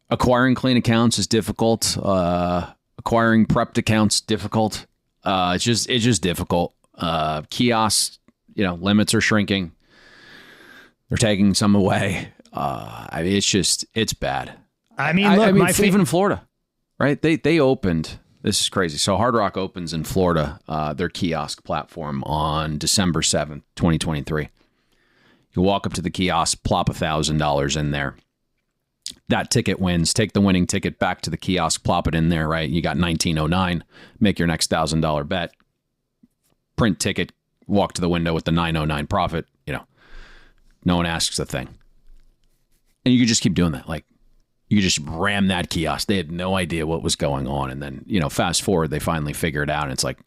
Acquiring clean accounts is difficult. Acquiring prepped accounts difficult. It's just difficult. Kiosks, limits are shrinking. They're taking some away. It's bad. I mean, look, even in Florida, right? They opened. This is crazy. So Hard Rock opens in Florida, their kiosk platform on December 7th, 2023. You walk up to the kiosk, plop $1,000 in there. That ticket wins. Take the winning ticket back to the kiosk, plop it in there, right? You got $19.09. Make your next $1,000 bet. Print ticket, walk to the window with the $9.09 profit. No one asks a thing. And you could just keep doing that. Like, you could just ram that kiosk. They had no idea what was going on. And then, fast forward, they finally figure it out. And it's like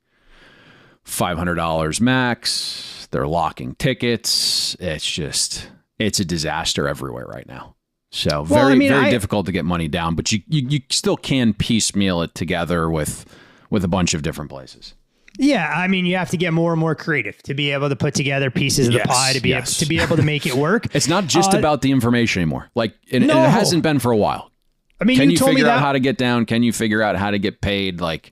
$500 max. They're locking tickets. It's a disaster everywhere right now. So very difficult to get money down, but you still can piecemeal it together with a bunch of different places. Yeah, I mean, you have to get more and more creative to be able to put together pieces of the pie to be able to make it work. It's not just about the information anymore. Like, and it hasn't been for a while. I mean, can you told figure me out how to get down? Can you figure out how to get paid? Like,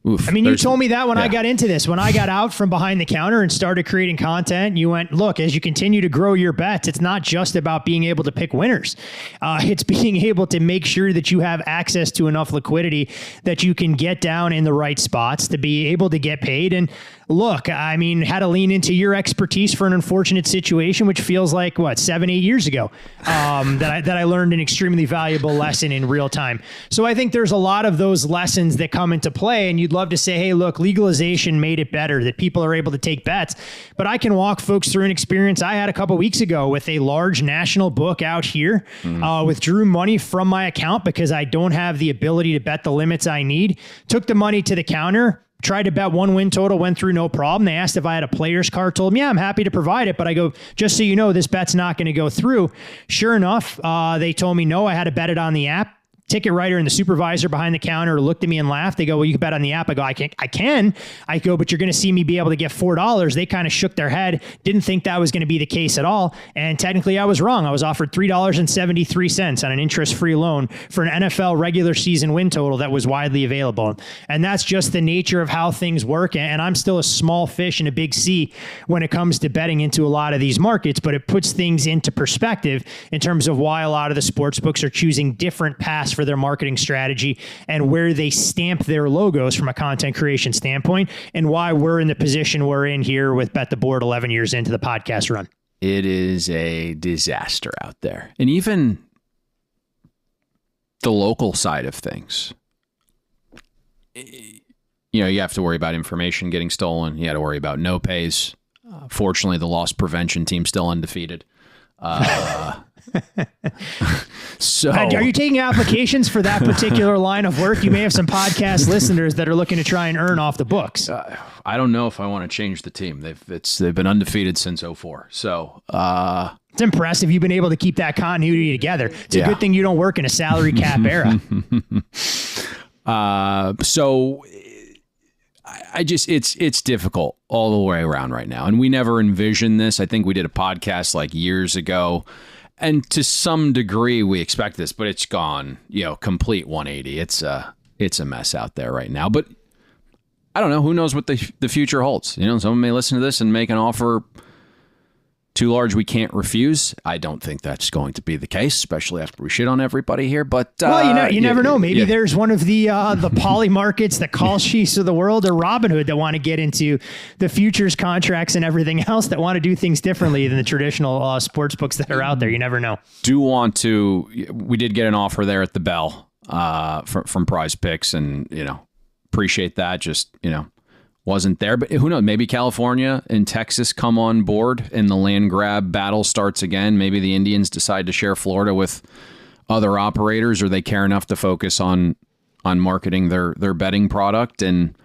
oof. I mean, you told me that when I got into this, when I got out from behind the counter and started creating content, you went, look, as you continue to grow your bets, it's not just about being able to pick winners. It's being able to make sure that you have access to enough liquidity that you can get down in the right spots to be able to get paid. And look, I mean, had to lean into your expertise for an unfortunate situation, which feels like 7-8 years ago, that I learned an extremely valuable lesson in real time. So I think there's a lot of those lessons that come into play, and you'd love to say, hey, look, legalization made it better that people are able to take bets. But I can walk folks through an experience I had a couple weeks ago with a large national book out here, withdrew money from my account because I don't have the ability to bet the limits I need, took the money to the counter, tried to bet one win total, went through no problem. They asked if I had a player's card, told them, yeah, I'm happy to provide it. But I go, just so you know, this bet's not going to go through. Sure enough, they told me no, I had to bet it on the app. Ticket writer and the supervisor behind the counter looked at me and laughed. They go, well, you can bet on the app. I go, I can. I go, but you're going to see me be able to get $4. They kind of shook their head, didn't think that was going to be the case at all. And technically I was wrong. I was offered $3.73 on an interest-free loan for an NFL regular season win total that was widely available. And that's just the nature of how things work. And I'm still a small fish in a big sea when it comes to betting into a lot of these markets, but it puts things into perspective in terms of why a lot of the sports books are choosing different paths for their marketing strategy and where they stamp their logos from a content creation standpoint, and why we're in the position we're in here with Bet the Board 11 years into the podcast run. It is a disaster out there. And even the local side of things, you have to worry about information getting stolen. You got to worry about no pays. Fortunately, the loss prevention team's still undefeated. So, are you taking applications for that particular line of work? You may have some podcast listeners that are looking to try and earn off the books. I don't know if I want to change the team. They've been undefeated since 2004. So it's impressive you've been able to keep that continuity together. It's a good thing you don't work in a salary cap era. So it's difficult all the way around right now. And we never envisioned this. I think we did a podcast like years ago. And to some degree, we expect this, but it's gone, complete 180. It's a mess out there right now. But I don't know. Who knows what the future holds? Someone may listen to this and make an offer too large we can't refuse. I don't think that's going to be the case, especially after we shit on everybody here. But well, you never know. Maybe there's one of the poly markets, the call sheets of the world, or Robinhood that want to get into the futures contracts and everything else, that want to do things differently than the traditional sports books that are out there. You never know. We did get an offer there at the Bell from Prize Picks, and appreciate that. Just wasn't there, but who knows? Maybe California and Texas come on board and the land grab battle starts again. Maybe the Indians decide to share Florida with other operators, or they care enough to focus on marketing their betting product. And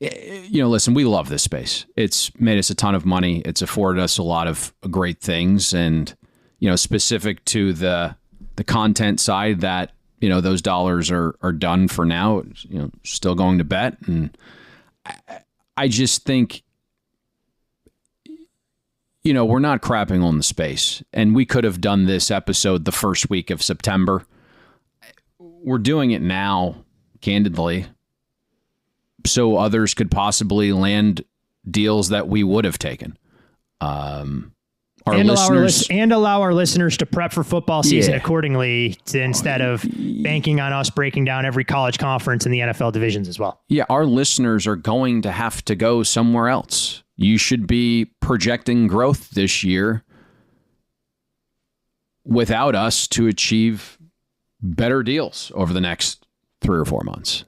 listen, we love this space. It's made us a ton of money. It's afforded us a lot of great things, and specific to the content side, that those dollars are done for now. Still going to bet. And I just think, we're not crapping on the space, and we could have done this episode the first week of September. We're doing it now, candidly, so others could possibly land deals that we would have taken. Allow our listeners to prep for football season accordingly, instead of banking on us breaking down every college conference in the NFL divisions as well. Yeah, our listeners are going to have to go somewhere else. You should be projecting growth this year without us to achieve better deals over the next 3 or 4 months.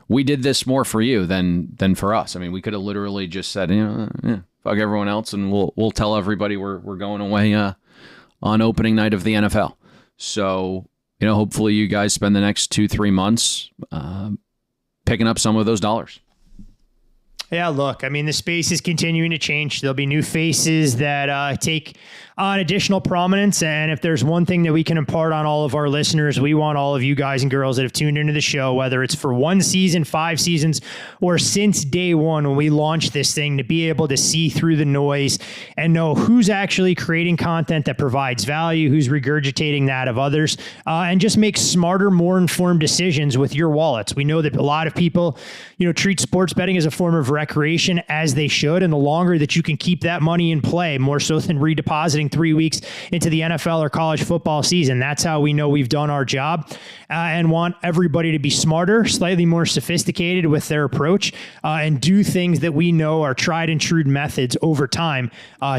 We did this more for you than for us. I mean, we could have literally just said, fuck everyone else, and we'll tell everybody we're going away on opening night of the NFL. So, hopefully you guys spend the next 2-3 months picking up some of those dollars. Yeah, look, the space is continuing to change. There'll be new faces that take on additional prominence. And if there's one thing that we can impart on all of our listeners, we want all of you guys and girls that have tuned into the show, whether it's for 1 season, 5 seasons, or since day one when we launched this thing, to be able to see through the noise and know who's actually creating content that provides value, who's regurgitating that of others, and just make smarter, more informed decisions with your wallets. We know that a lot of people, treat sports betting as a form of recreation, as they should. And the longer that you can keep that money in play, more so than redepositing 3 weeks into the NFL or college football season, that's how we know we've done our job, and want everybody to be smarter, slightly more sophisticated with their approach, and do things that we know are tried and true methods over time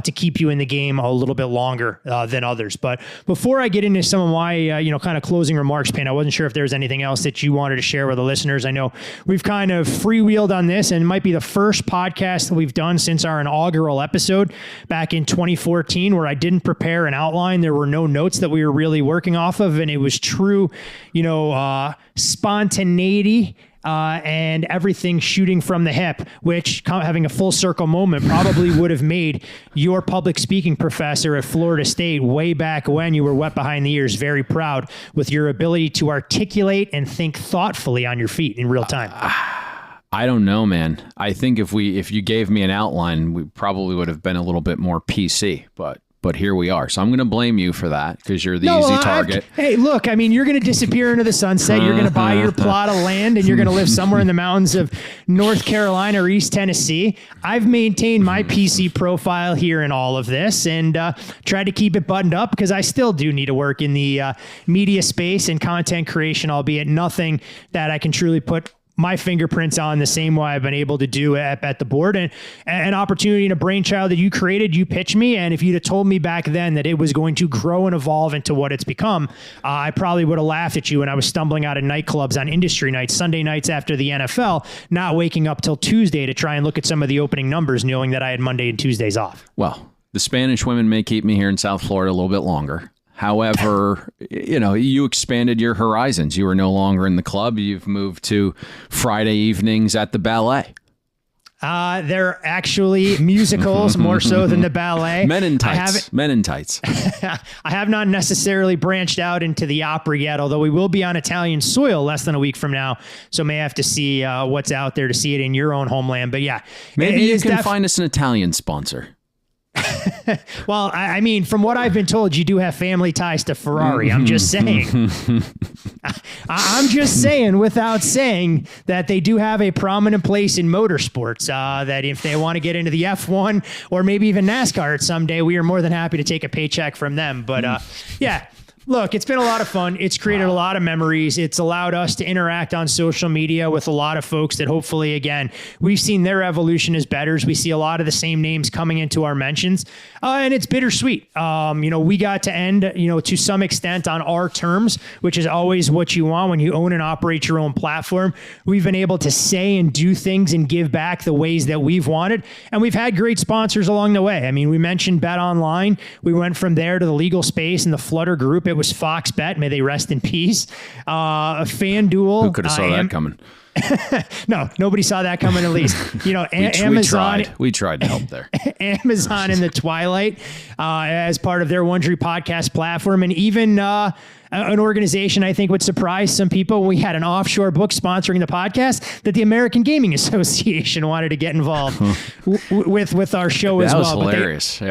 to keep you in the game a little bit longer than others. But before I get into some of my, kind of closing remarks, Payne, I wasn't sure if there was anything else that you wanted to share with the listeners. I know we've kind of freewheeled on this, and it might be the first podcast that we've done since our inaugural episode back in 2014, where I didn't prepare an outline. There were no notes that we were really working off of, and it was true, spontaneity and everything shooting from the hip, which, having a full circle moment, probably would have made your public speaking professor at Florida State way back when you were wet behind the ears very proud with your ability to articulate and think thoughtfully on your feet in real time. I don't know, man. I think if you gave me an outline, we probably would have been a little bit more PC, but here we are. So I'm going to blame you for that because you're the easy target. Hey, look, you're going to disappear into the sunset. You're going to buy your plot of land and you're going to live somewhere in the mountains of North Carolina or East Tennessee. I've maintained my PC profile here in all of this and tried to keep it buttoned up because I still do need to work in the media space and content creation, albeit nothing that I can truly put my fingerprints on the same way I've been able to do at the board, and an opportunity and a brainchild that you created, you pitched me. And if you'd have told me back then that it was going to grow and evolve into what it's become, I probably would have laughed at you when I was stumbling out of nightclubs on industry nights, Sunday nights after the NFL, not waking up till Tuesday to try and look at some of the opening numbers, knowing that I had Monday and Tuesdays off. Well, the Spanish women may keep me here in South Florida a little bit longer. However, you expanded your horizons. You are no longer in the club. You've moved to Friday evenings at the ballet. They're actually musicals more so than the ballet. Men in tights. I have not necessarily branched out into the opera yet, although we will be on Italian soil less than a week from now. So may have to see what's out there to see it in your own homeland. But yeah, maybe you can find us an Italian sponsor. Well, I mean, from what I've been told, you do have family ties to Ferrari. I'm just saying. I'm just saying, without saying, that they do have a prominent place in motorsports. That if they want to get into the F1 or maybe even NASCAR someday, we are more than happy to take a paycheck from them. But yeah. Look, it's been a lot of fun. It's created a lot of memories. It's allowed us to interact on social media with a lot of folks that hopefully, again, we've seen their evolution as bettors. We see a lot of the same names coming into our mentions, and it's bittersweet. We got to end, to some extent on our terms, which is always what you want when you own and operate your own platform. We've been able to say and do things and give back the ways that we've wanted, and we've had great sponsors along the way. I mean, we mentioned Bet Online. We went from there to the legal space and the Flutter Group. It was Fox Bet. May they rest in peace. FanDuel. Who could have saw that coming? No, nobody saw that coming, at least. Amazon. We tried to help there. Amazon in the twilight as part of their Wondery podcast platform. And even an organization I think would surprise some people. We had an offshore book sponsoring the podcast that the American Gaming Association wanted to get involved with our show as well. That was hilarious.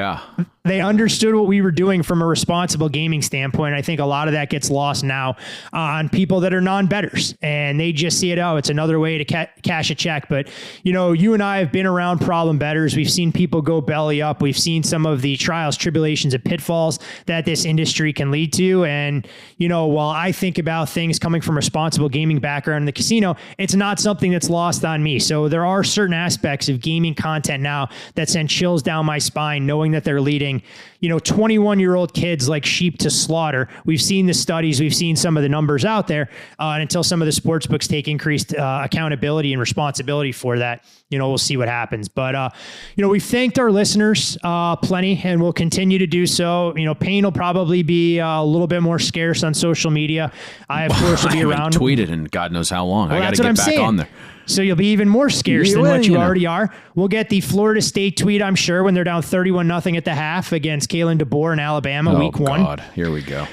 They understood what we were doing from a responsible gaming standpoint. I think a lot of that gets lost now on people that are non-bettors, and they just see it, it's another way to cash a check. But, you and I have been around problem bettors. We've seen people go belly up. We've seen some of the trials, tribulations, and pitfalls that this industry can lead to. And, while I think about things coming from a responsible gaming background in the casino, it's not something that's lost on me. So there are certain aspects of gaming content now that send chills down my spine, knowing that they're leading 21-year-old kids like sheep to slaughter. We've seen the studies. We've seen some of the numbers out there. And until some of the sports books take increased accountability and responsibility for that, we'll see what happens. But, we've thanked our listeners plenty, and we'll continue to do so. Payne will probably be a little bit more scarce on social media. I, of course, will be around. Tweeted in God knows how long. Well, I got to get back on there. So you'll be even more scarce than what you already are. We'll get the Florida State tweet, I'm sure, when they're down 31-0 at the half against Kalen DeBoer in Alabama, week 1. Oh, God. Here we go.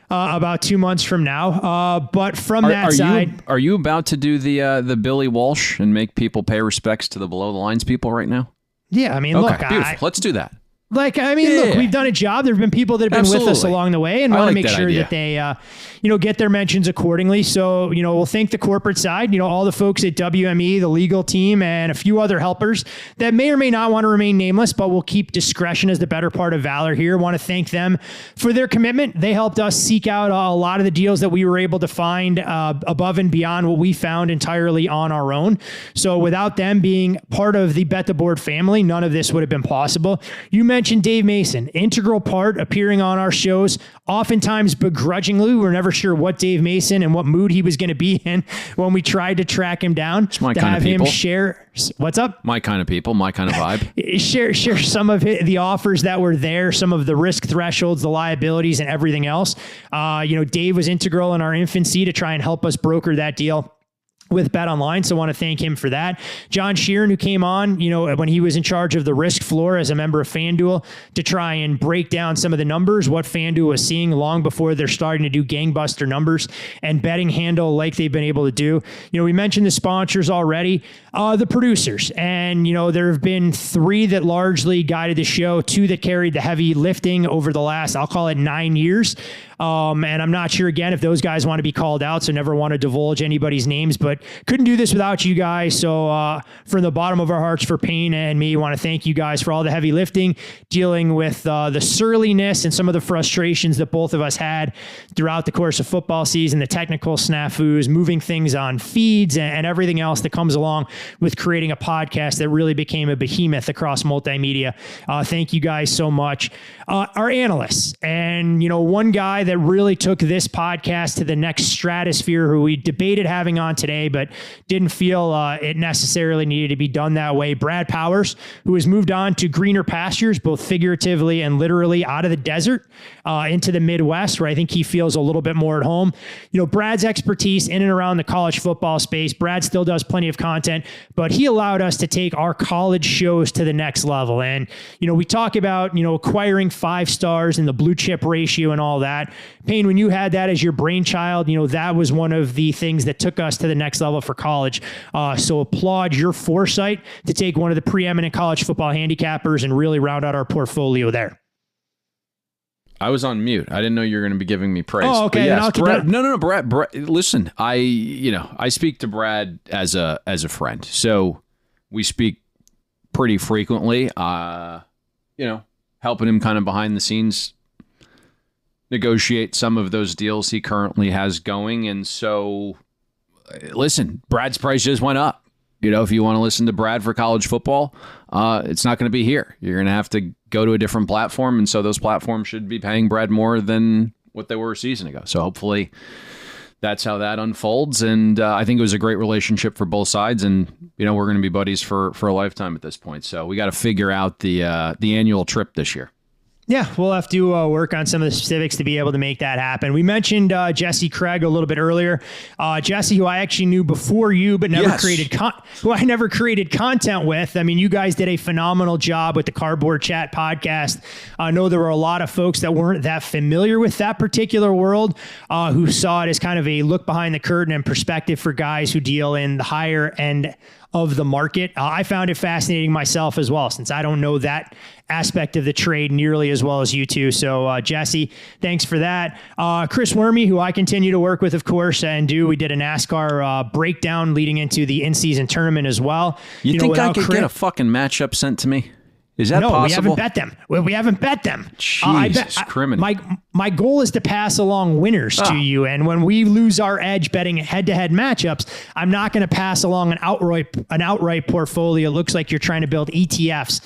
About 2 months from now. But from that side... Are you about to do the Billy Walsh and make people pay respects to the below-the-lines people right now? Yeah, I mean, okay, look... Beautiful. Let's do that. Look, we've done a job. There have been people that have been with us along the way and want to make sure that they, get their mentions accordingly. So, we'll thank the corporate side, all the folks at WME, the legal team, and a few other helpers that may or may not want to remain nameless, but will keep discretion as the better part of valor here. Want to thank them for their commitment. They helped us seek out a lot of the deals that we were able to find above and beyond what we found entirely on our own. So without them being part of the Bet the Board family, none of this would have been possible. You mentioned Dave Mason, integral part, appearing on our shows, oftentimes begrudgingly. We're never sure what Dave Mason and what mood he was going to be in when we tried to track him down. It's my kind of people. Him share. What's up? My kind of people, my kind of vibe. share some of the offers that were there, some of the risk thresholds, the liabilities, and everything else. Dave was integral in our infancy to try and help us broker that deal with Bet Online. So I want to thank him for that. John Sheeran, who came on, when he was in charge of the risk floor as a member of FanDuel to try and break down some of the numbers, what FanDuel was seeing long before they're starting to do gangbuster numbers and betting handle like they've been able to do. We mentioned the sponsors already, the producers, and, there have been 3 that largely guided the show, 2 that carried the heavy lifting over the last, I'll call it 9 years. And I'm not sure, again, if those guys want to be called out, so never want to divulge anybody's names, but couldn't do this without you guys. So from the bottom of our hearts for Payne and me, want to thank you guys for all the heavy lifting, dealing with the surliness and some of the frustrations that both of us had throughout the course of football season, the technical snafus, moving things on feeds and everything else that comes along with creating a podcast that really became a behemoth across multimedia. Thank you guys so much. Our analysts, and, one guy that really took this podcast to the next stratosphere, who we debated having on today, but didn't feel it necessarily needed to be done that way. Brad Powers, who has moved on to greener pastures, both figuratively and literally, out of the desert into the Midwest, where I think he feels a little bit more at home. Brad's expertise in and around the college football space. Brad still does plenty of content, but he allowed us to take our college shows to the next level. And, we talk about, acquiring 5 stars and the blue chip ratio and all that. Payne, when you had that as your brainchild, that was one of the things that took us to the next level for college. So applaud your foresight to take one of the preeminent college football handicappers and really round out our portfolio there. I was on mute. I didn't know you were going to be giving me praise. Oh, okay. Yes, Brad, no, Brad. Listen, I speak to Brad as a friend, so we speak pretty frequently. Helping him kind of behind the scenes negotiate some of those deals he currently has going, and so listen, Brad's price just went up. If you want to listen to Brad for college football, it's not going to be here. You're going to have to go to a different platform, and so those platforms should be paying Brad more than what they were a season ago. So hopefully that's how that unfolds, and I think it was a great relationship for both sides, and we're going to be buddies for a lifetime at this point. So we got to figure out the annual trip this year. Yeah, we'll have to work on some of the specifics to be able to make that happen. We mentioned Jesse Craig a little bit earlier. Jesse, who I actually knew before you, but never who I never created content with. I mean, you guys did a phenomenal job with the Cardboard Chat podcast. I know there were a lot of folks that weren't that familiar with that particular world who saw it as kind of a look behind the curtain and perspective for guys who deal in the higher end of the market. I found it fascinating myself as well, since I don't know that aspect of the trade nearly as well as you two. So Jesse, thanks for that. Chris Wormy, who I continue to work with, of course, and we did a NASCAR breakdown leading into the in-season tournament as well. You think I could get a fucking matchup sent to me? Is that possible? We haven't bet them. We haven't bet them. Jesus criminal. My goal is to pass along winners to you. And when we lose our edge betting head-to-head matchups, I'm not going to pass along an outright portfolio. It looks like you're trying to build ETFs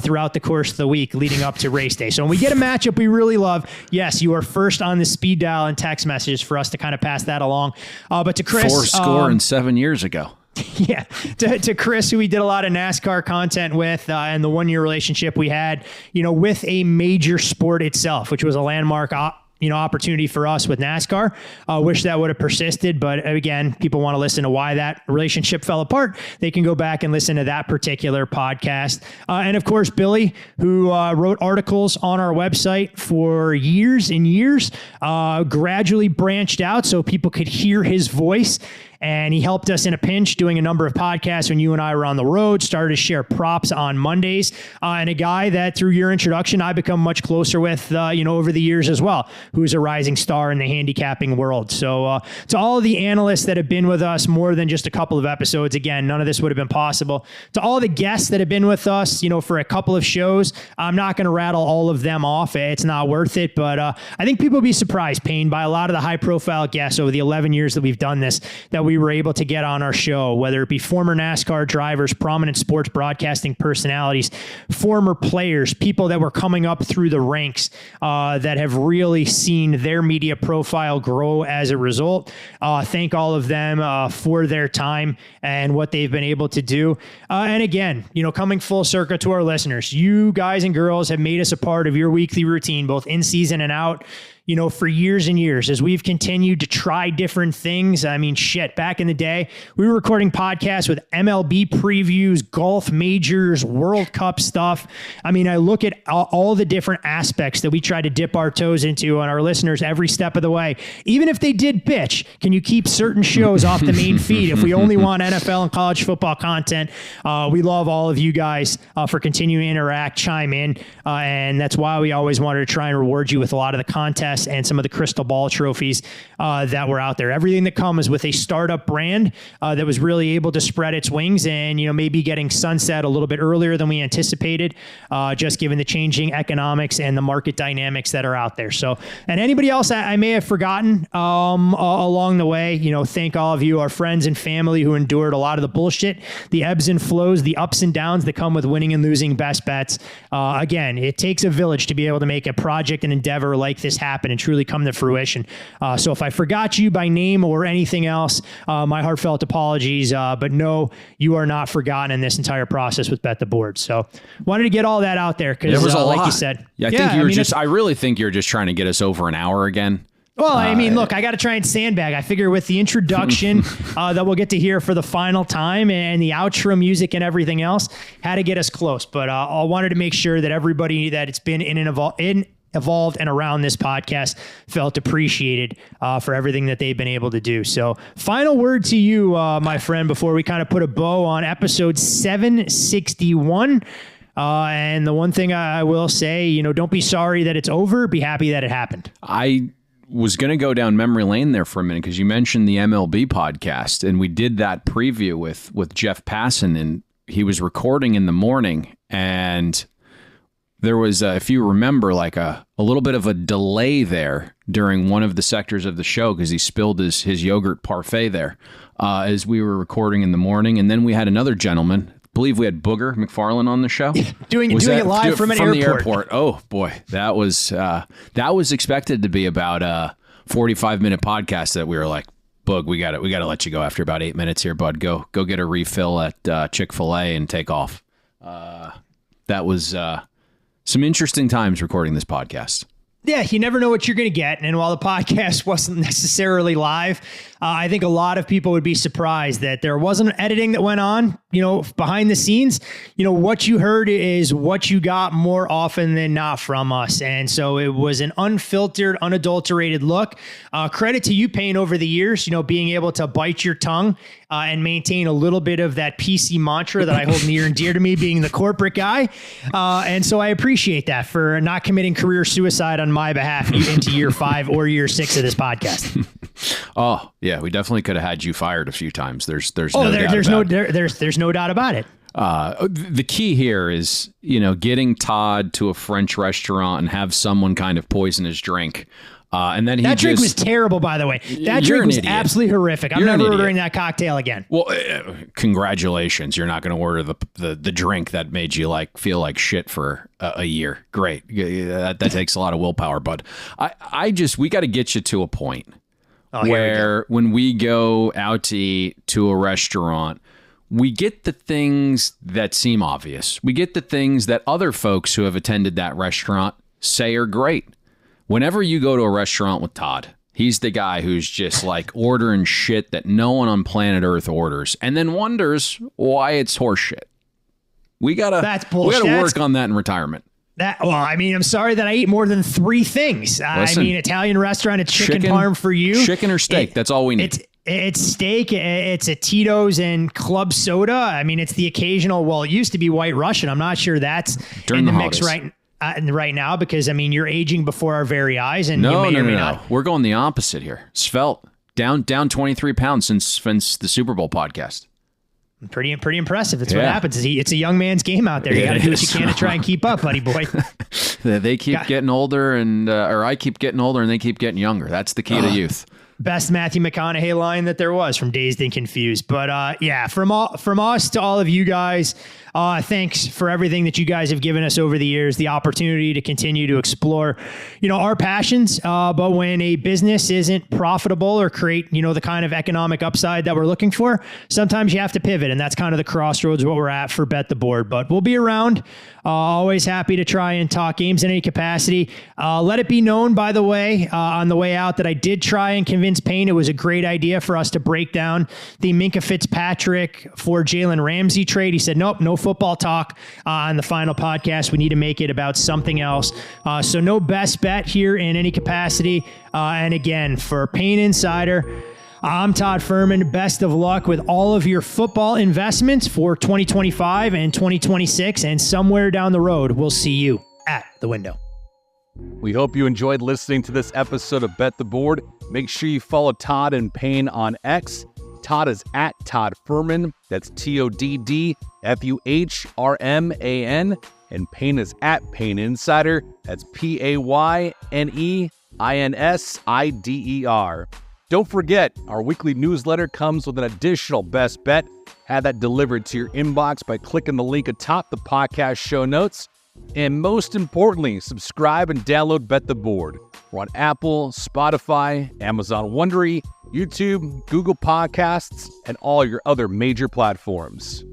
throughout the course of the week leading up to race day. So when we get a matchup we really love, yes, you are first on the speed dial and text messages for us to kind of pass that along. But to Chris... 4 score and 7 years ago. Yeah, to Chris, who we did a lot of NASCAR content with, and the 1 year relationship we had, with a major sport itself, which was a landmark opportunity for us with NASCAR. Wish that would have persisted, but again, people want to listen to why that relationship fell apart. They can go back and listen to that particular podcast. And of course, Billy, who wrote articles on our website for years and years, gradually branched out so people could hear his voice. And he helped us in a pinch doing a number of podcasts when you and I were on the road, started to share props on Mondays, and a guy that through your introduction, I become much closer with, over the years as well, who's a rising star in the handicapping world. So to all of the analysts that have been with us more than just a couple of episodes, again, none of this would have been possible. To all the guests that have been with us, for a couple of shows, I'm not going to rattle all of them off. It's not worth it, but I think people will be surprised, Payne, by a lot of the high profile guests over the 11 years that we've done this, that we were able to get on our show, whether it be former NASCAR drivers, prominent sports broadcasting personalities, former players, people that were coming up through the ranks that have really seen their media profile grow as a result. Thank all of them for their time and what they've been able to do. And again, coming full circle to our listeners, you guys and girls have made us a part of your weekly routine, both in season and out. For years and years, as we've continued to try different things. I mean, back in the day, we were recording podcasts with MLB previews, golf majors, World Cup stuff. I mean, I look at all the different aspects that we try to dip our toes into on our listeners every step of the way. Even if they did bitch, can you keep certain shows off the main feed if we only want NFL and college football content? We love all of you guys for continuing to interact, chime in, and that's why we always wanted to try and reward you with a lot of the contests and some of the crystal ball trophies that were out there. Everything that comes with a startup brand that was really able to spread its wings and, maybe getting sunset a little bit earlier than we anticipated, just given the changing economics and the market dynamics that are out there. So, and anybody else I may have forgotten along the way, thank all of you, our friends and family who endured a lot of the bullshit, the ebbs and flows, the ups and downs that come with winning and losing best bets. Again, it takes a village to be able to make a project and endeavor like this happen and truly come to fruition. So if I forgot you by name or anything else, my heartfelt apologies, but no, you are not forgotten in this entire process with Bet the Board. So wanted to get all that out there because like you said. Yeah, I really think you're just trying to get us over an hour again. Well, I mean, look, I got to try and sandbag. I figure with the introduction that we'll get to hear for the final time and the outro music and everything else, had to get us close. But I wanted to make sure that everybody that it's been in evolved and around this podcast felt appreciated for everything that they've been able to do. So final word to you, my friend, before we kind of put a bow on episode 761. And the one thing I will say, don't be sorry that it's over. Be happy that it happened. I was going to go down memory lane there for a minute because you mentioned the MLB podcast, and we did that preview with Jeff Passan, and he was recording in the morning, and there was, if you remember, like a little bit of a delay there during one of the sectors of the show because he spilled his yogurt parfait there as we were recording in the morning. And then we had another gentleman, I believe we had Booger McFarland on the show. doing it live from an airport. The airport. Oh, boy. That was expected to be about a 45-minute podcast that we were like, Boog, we got to let you go after about 8 minutes here, bud. Go get a refill at Chick-fil-A and take off. That was some interesting times recording this podcast. Yeah, you never know what you're going to get. And while the podcast wasn't necessarily live, I think a lot of people would be surprised that there wasn't editing that went on, behind the scenes. What you heard is what you got more often than not from us. And so it was an unfiltered, unadulterated look. Credit to you, Payne, over the years, being able to bite your tongue and maintain a little bit of that PC mantra that I hold near and dear to me, being the corporate guy. And so I appreciate that for not committing career suicide on my behalf into year 5 or year 6 of this podcast. Oh, yeah, we definitely could have had you fired a few times. There's no doubt about it. The key here is, getting Todd to a French restaurant and have someone kind of poison his drink. And then that drink was terrible, by the way. That drink was absolutely horrific. I'm never ordering that cocktail again. Well, congratulations. You're not going to order the drink that made you feel like shit for a year. Great. That takes a lot of willpower, bud. We got to get you to a point where when we go out to eat to a restaurant, we get the things that seem obvious. We get the things that other folks who have attended that restaurant say are great. Whenever you go to a restaurant with Todd, he's the guy who's just ordering shit that no one on planet Earth orders and then wonders why it's horseshit. We gotta work on that in retirement. I'm sorry that I ate more than 3 things. Listen, Italian restaurant, it's chicken parm for you. Chicken or steak, that's all we need. It's steak, it's a Tito's and club soda. It's the occasional, it used to be White Russian. I'm not sure that's during in the holidays. Mix right now because, you're aging before our very eyes. And No. not. We're going the opposite here. Svelte, down 23 pounds since the Super Bowl podcast. Pretty impressive. That's what happens. It's a young man's game out there. You got to do what you can to try and keep up, buddy boy. They keep getting older, or I keep getting older, and they keep getting younger. That's the key to youth. Best Matthew McConaughey line that there was from Dazed and Confused. But from us to all of you guys, thanks for everything that you guys have given us over the years, the opportunity to continue to explore, our passions. But when a business isn't profitable or create, the kind of economic upside that we're looking for, sometimes you have to pivot. And that's kind of the crossroads what we're at for Bet the Board. But we'll be around. Always happy to try and talk games in any capacity. Let it be known, by the way, on the way out that I did try and convince Payne it was a great idea for us to break down the Minkah Fitzpatrick for Jalen Ramsey trade. He said, nope, no football talk on the final podcast. We need to make it about something else. So no best bet here in any capacity. And again, for Payne Insider, I'm Todd Fuhrman. Best of luck with all of your football investments for 2025 and 2026. And somewhere down the road, we'll see you at the window. We hope you enjoyed listening to this episode of Bet the Board. Make sure you follow Todd and Payne on X. Todd is at Todd Fuhrman. That's TODDFUHRMAN. And Payne is at Payne Insider. That's PAYNEINSIDER. Don't forget, our weekly newsletter comes with an additional best bet. Have that delivered to your inbox by clicking the link atop the podcast show notes. And most importantly, subscribe and download Bet the Board. We're on Apple, Spotify, Amazon Wondery, YouTube, Google Podcasts, and all your other major platforms.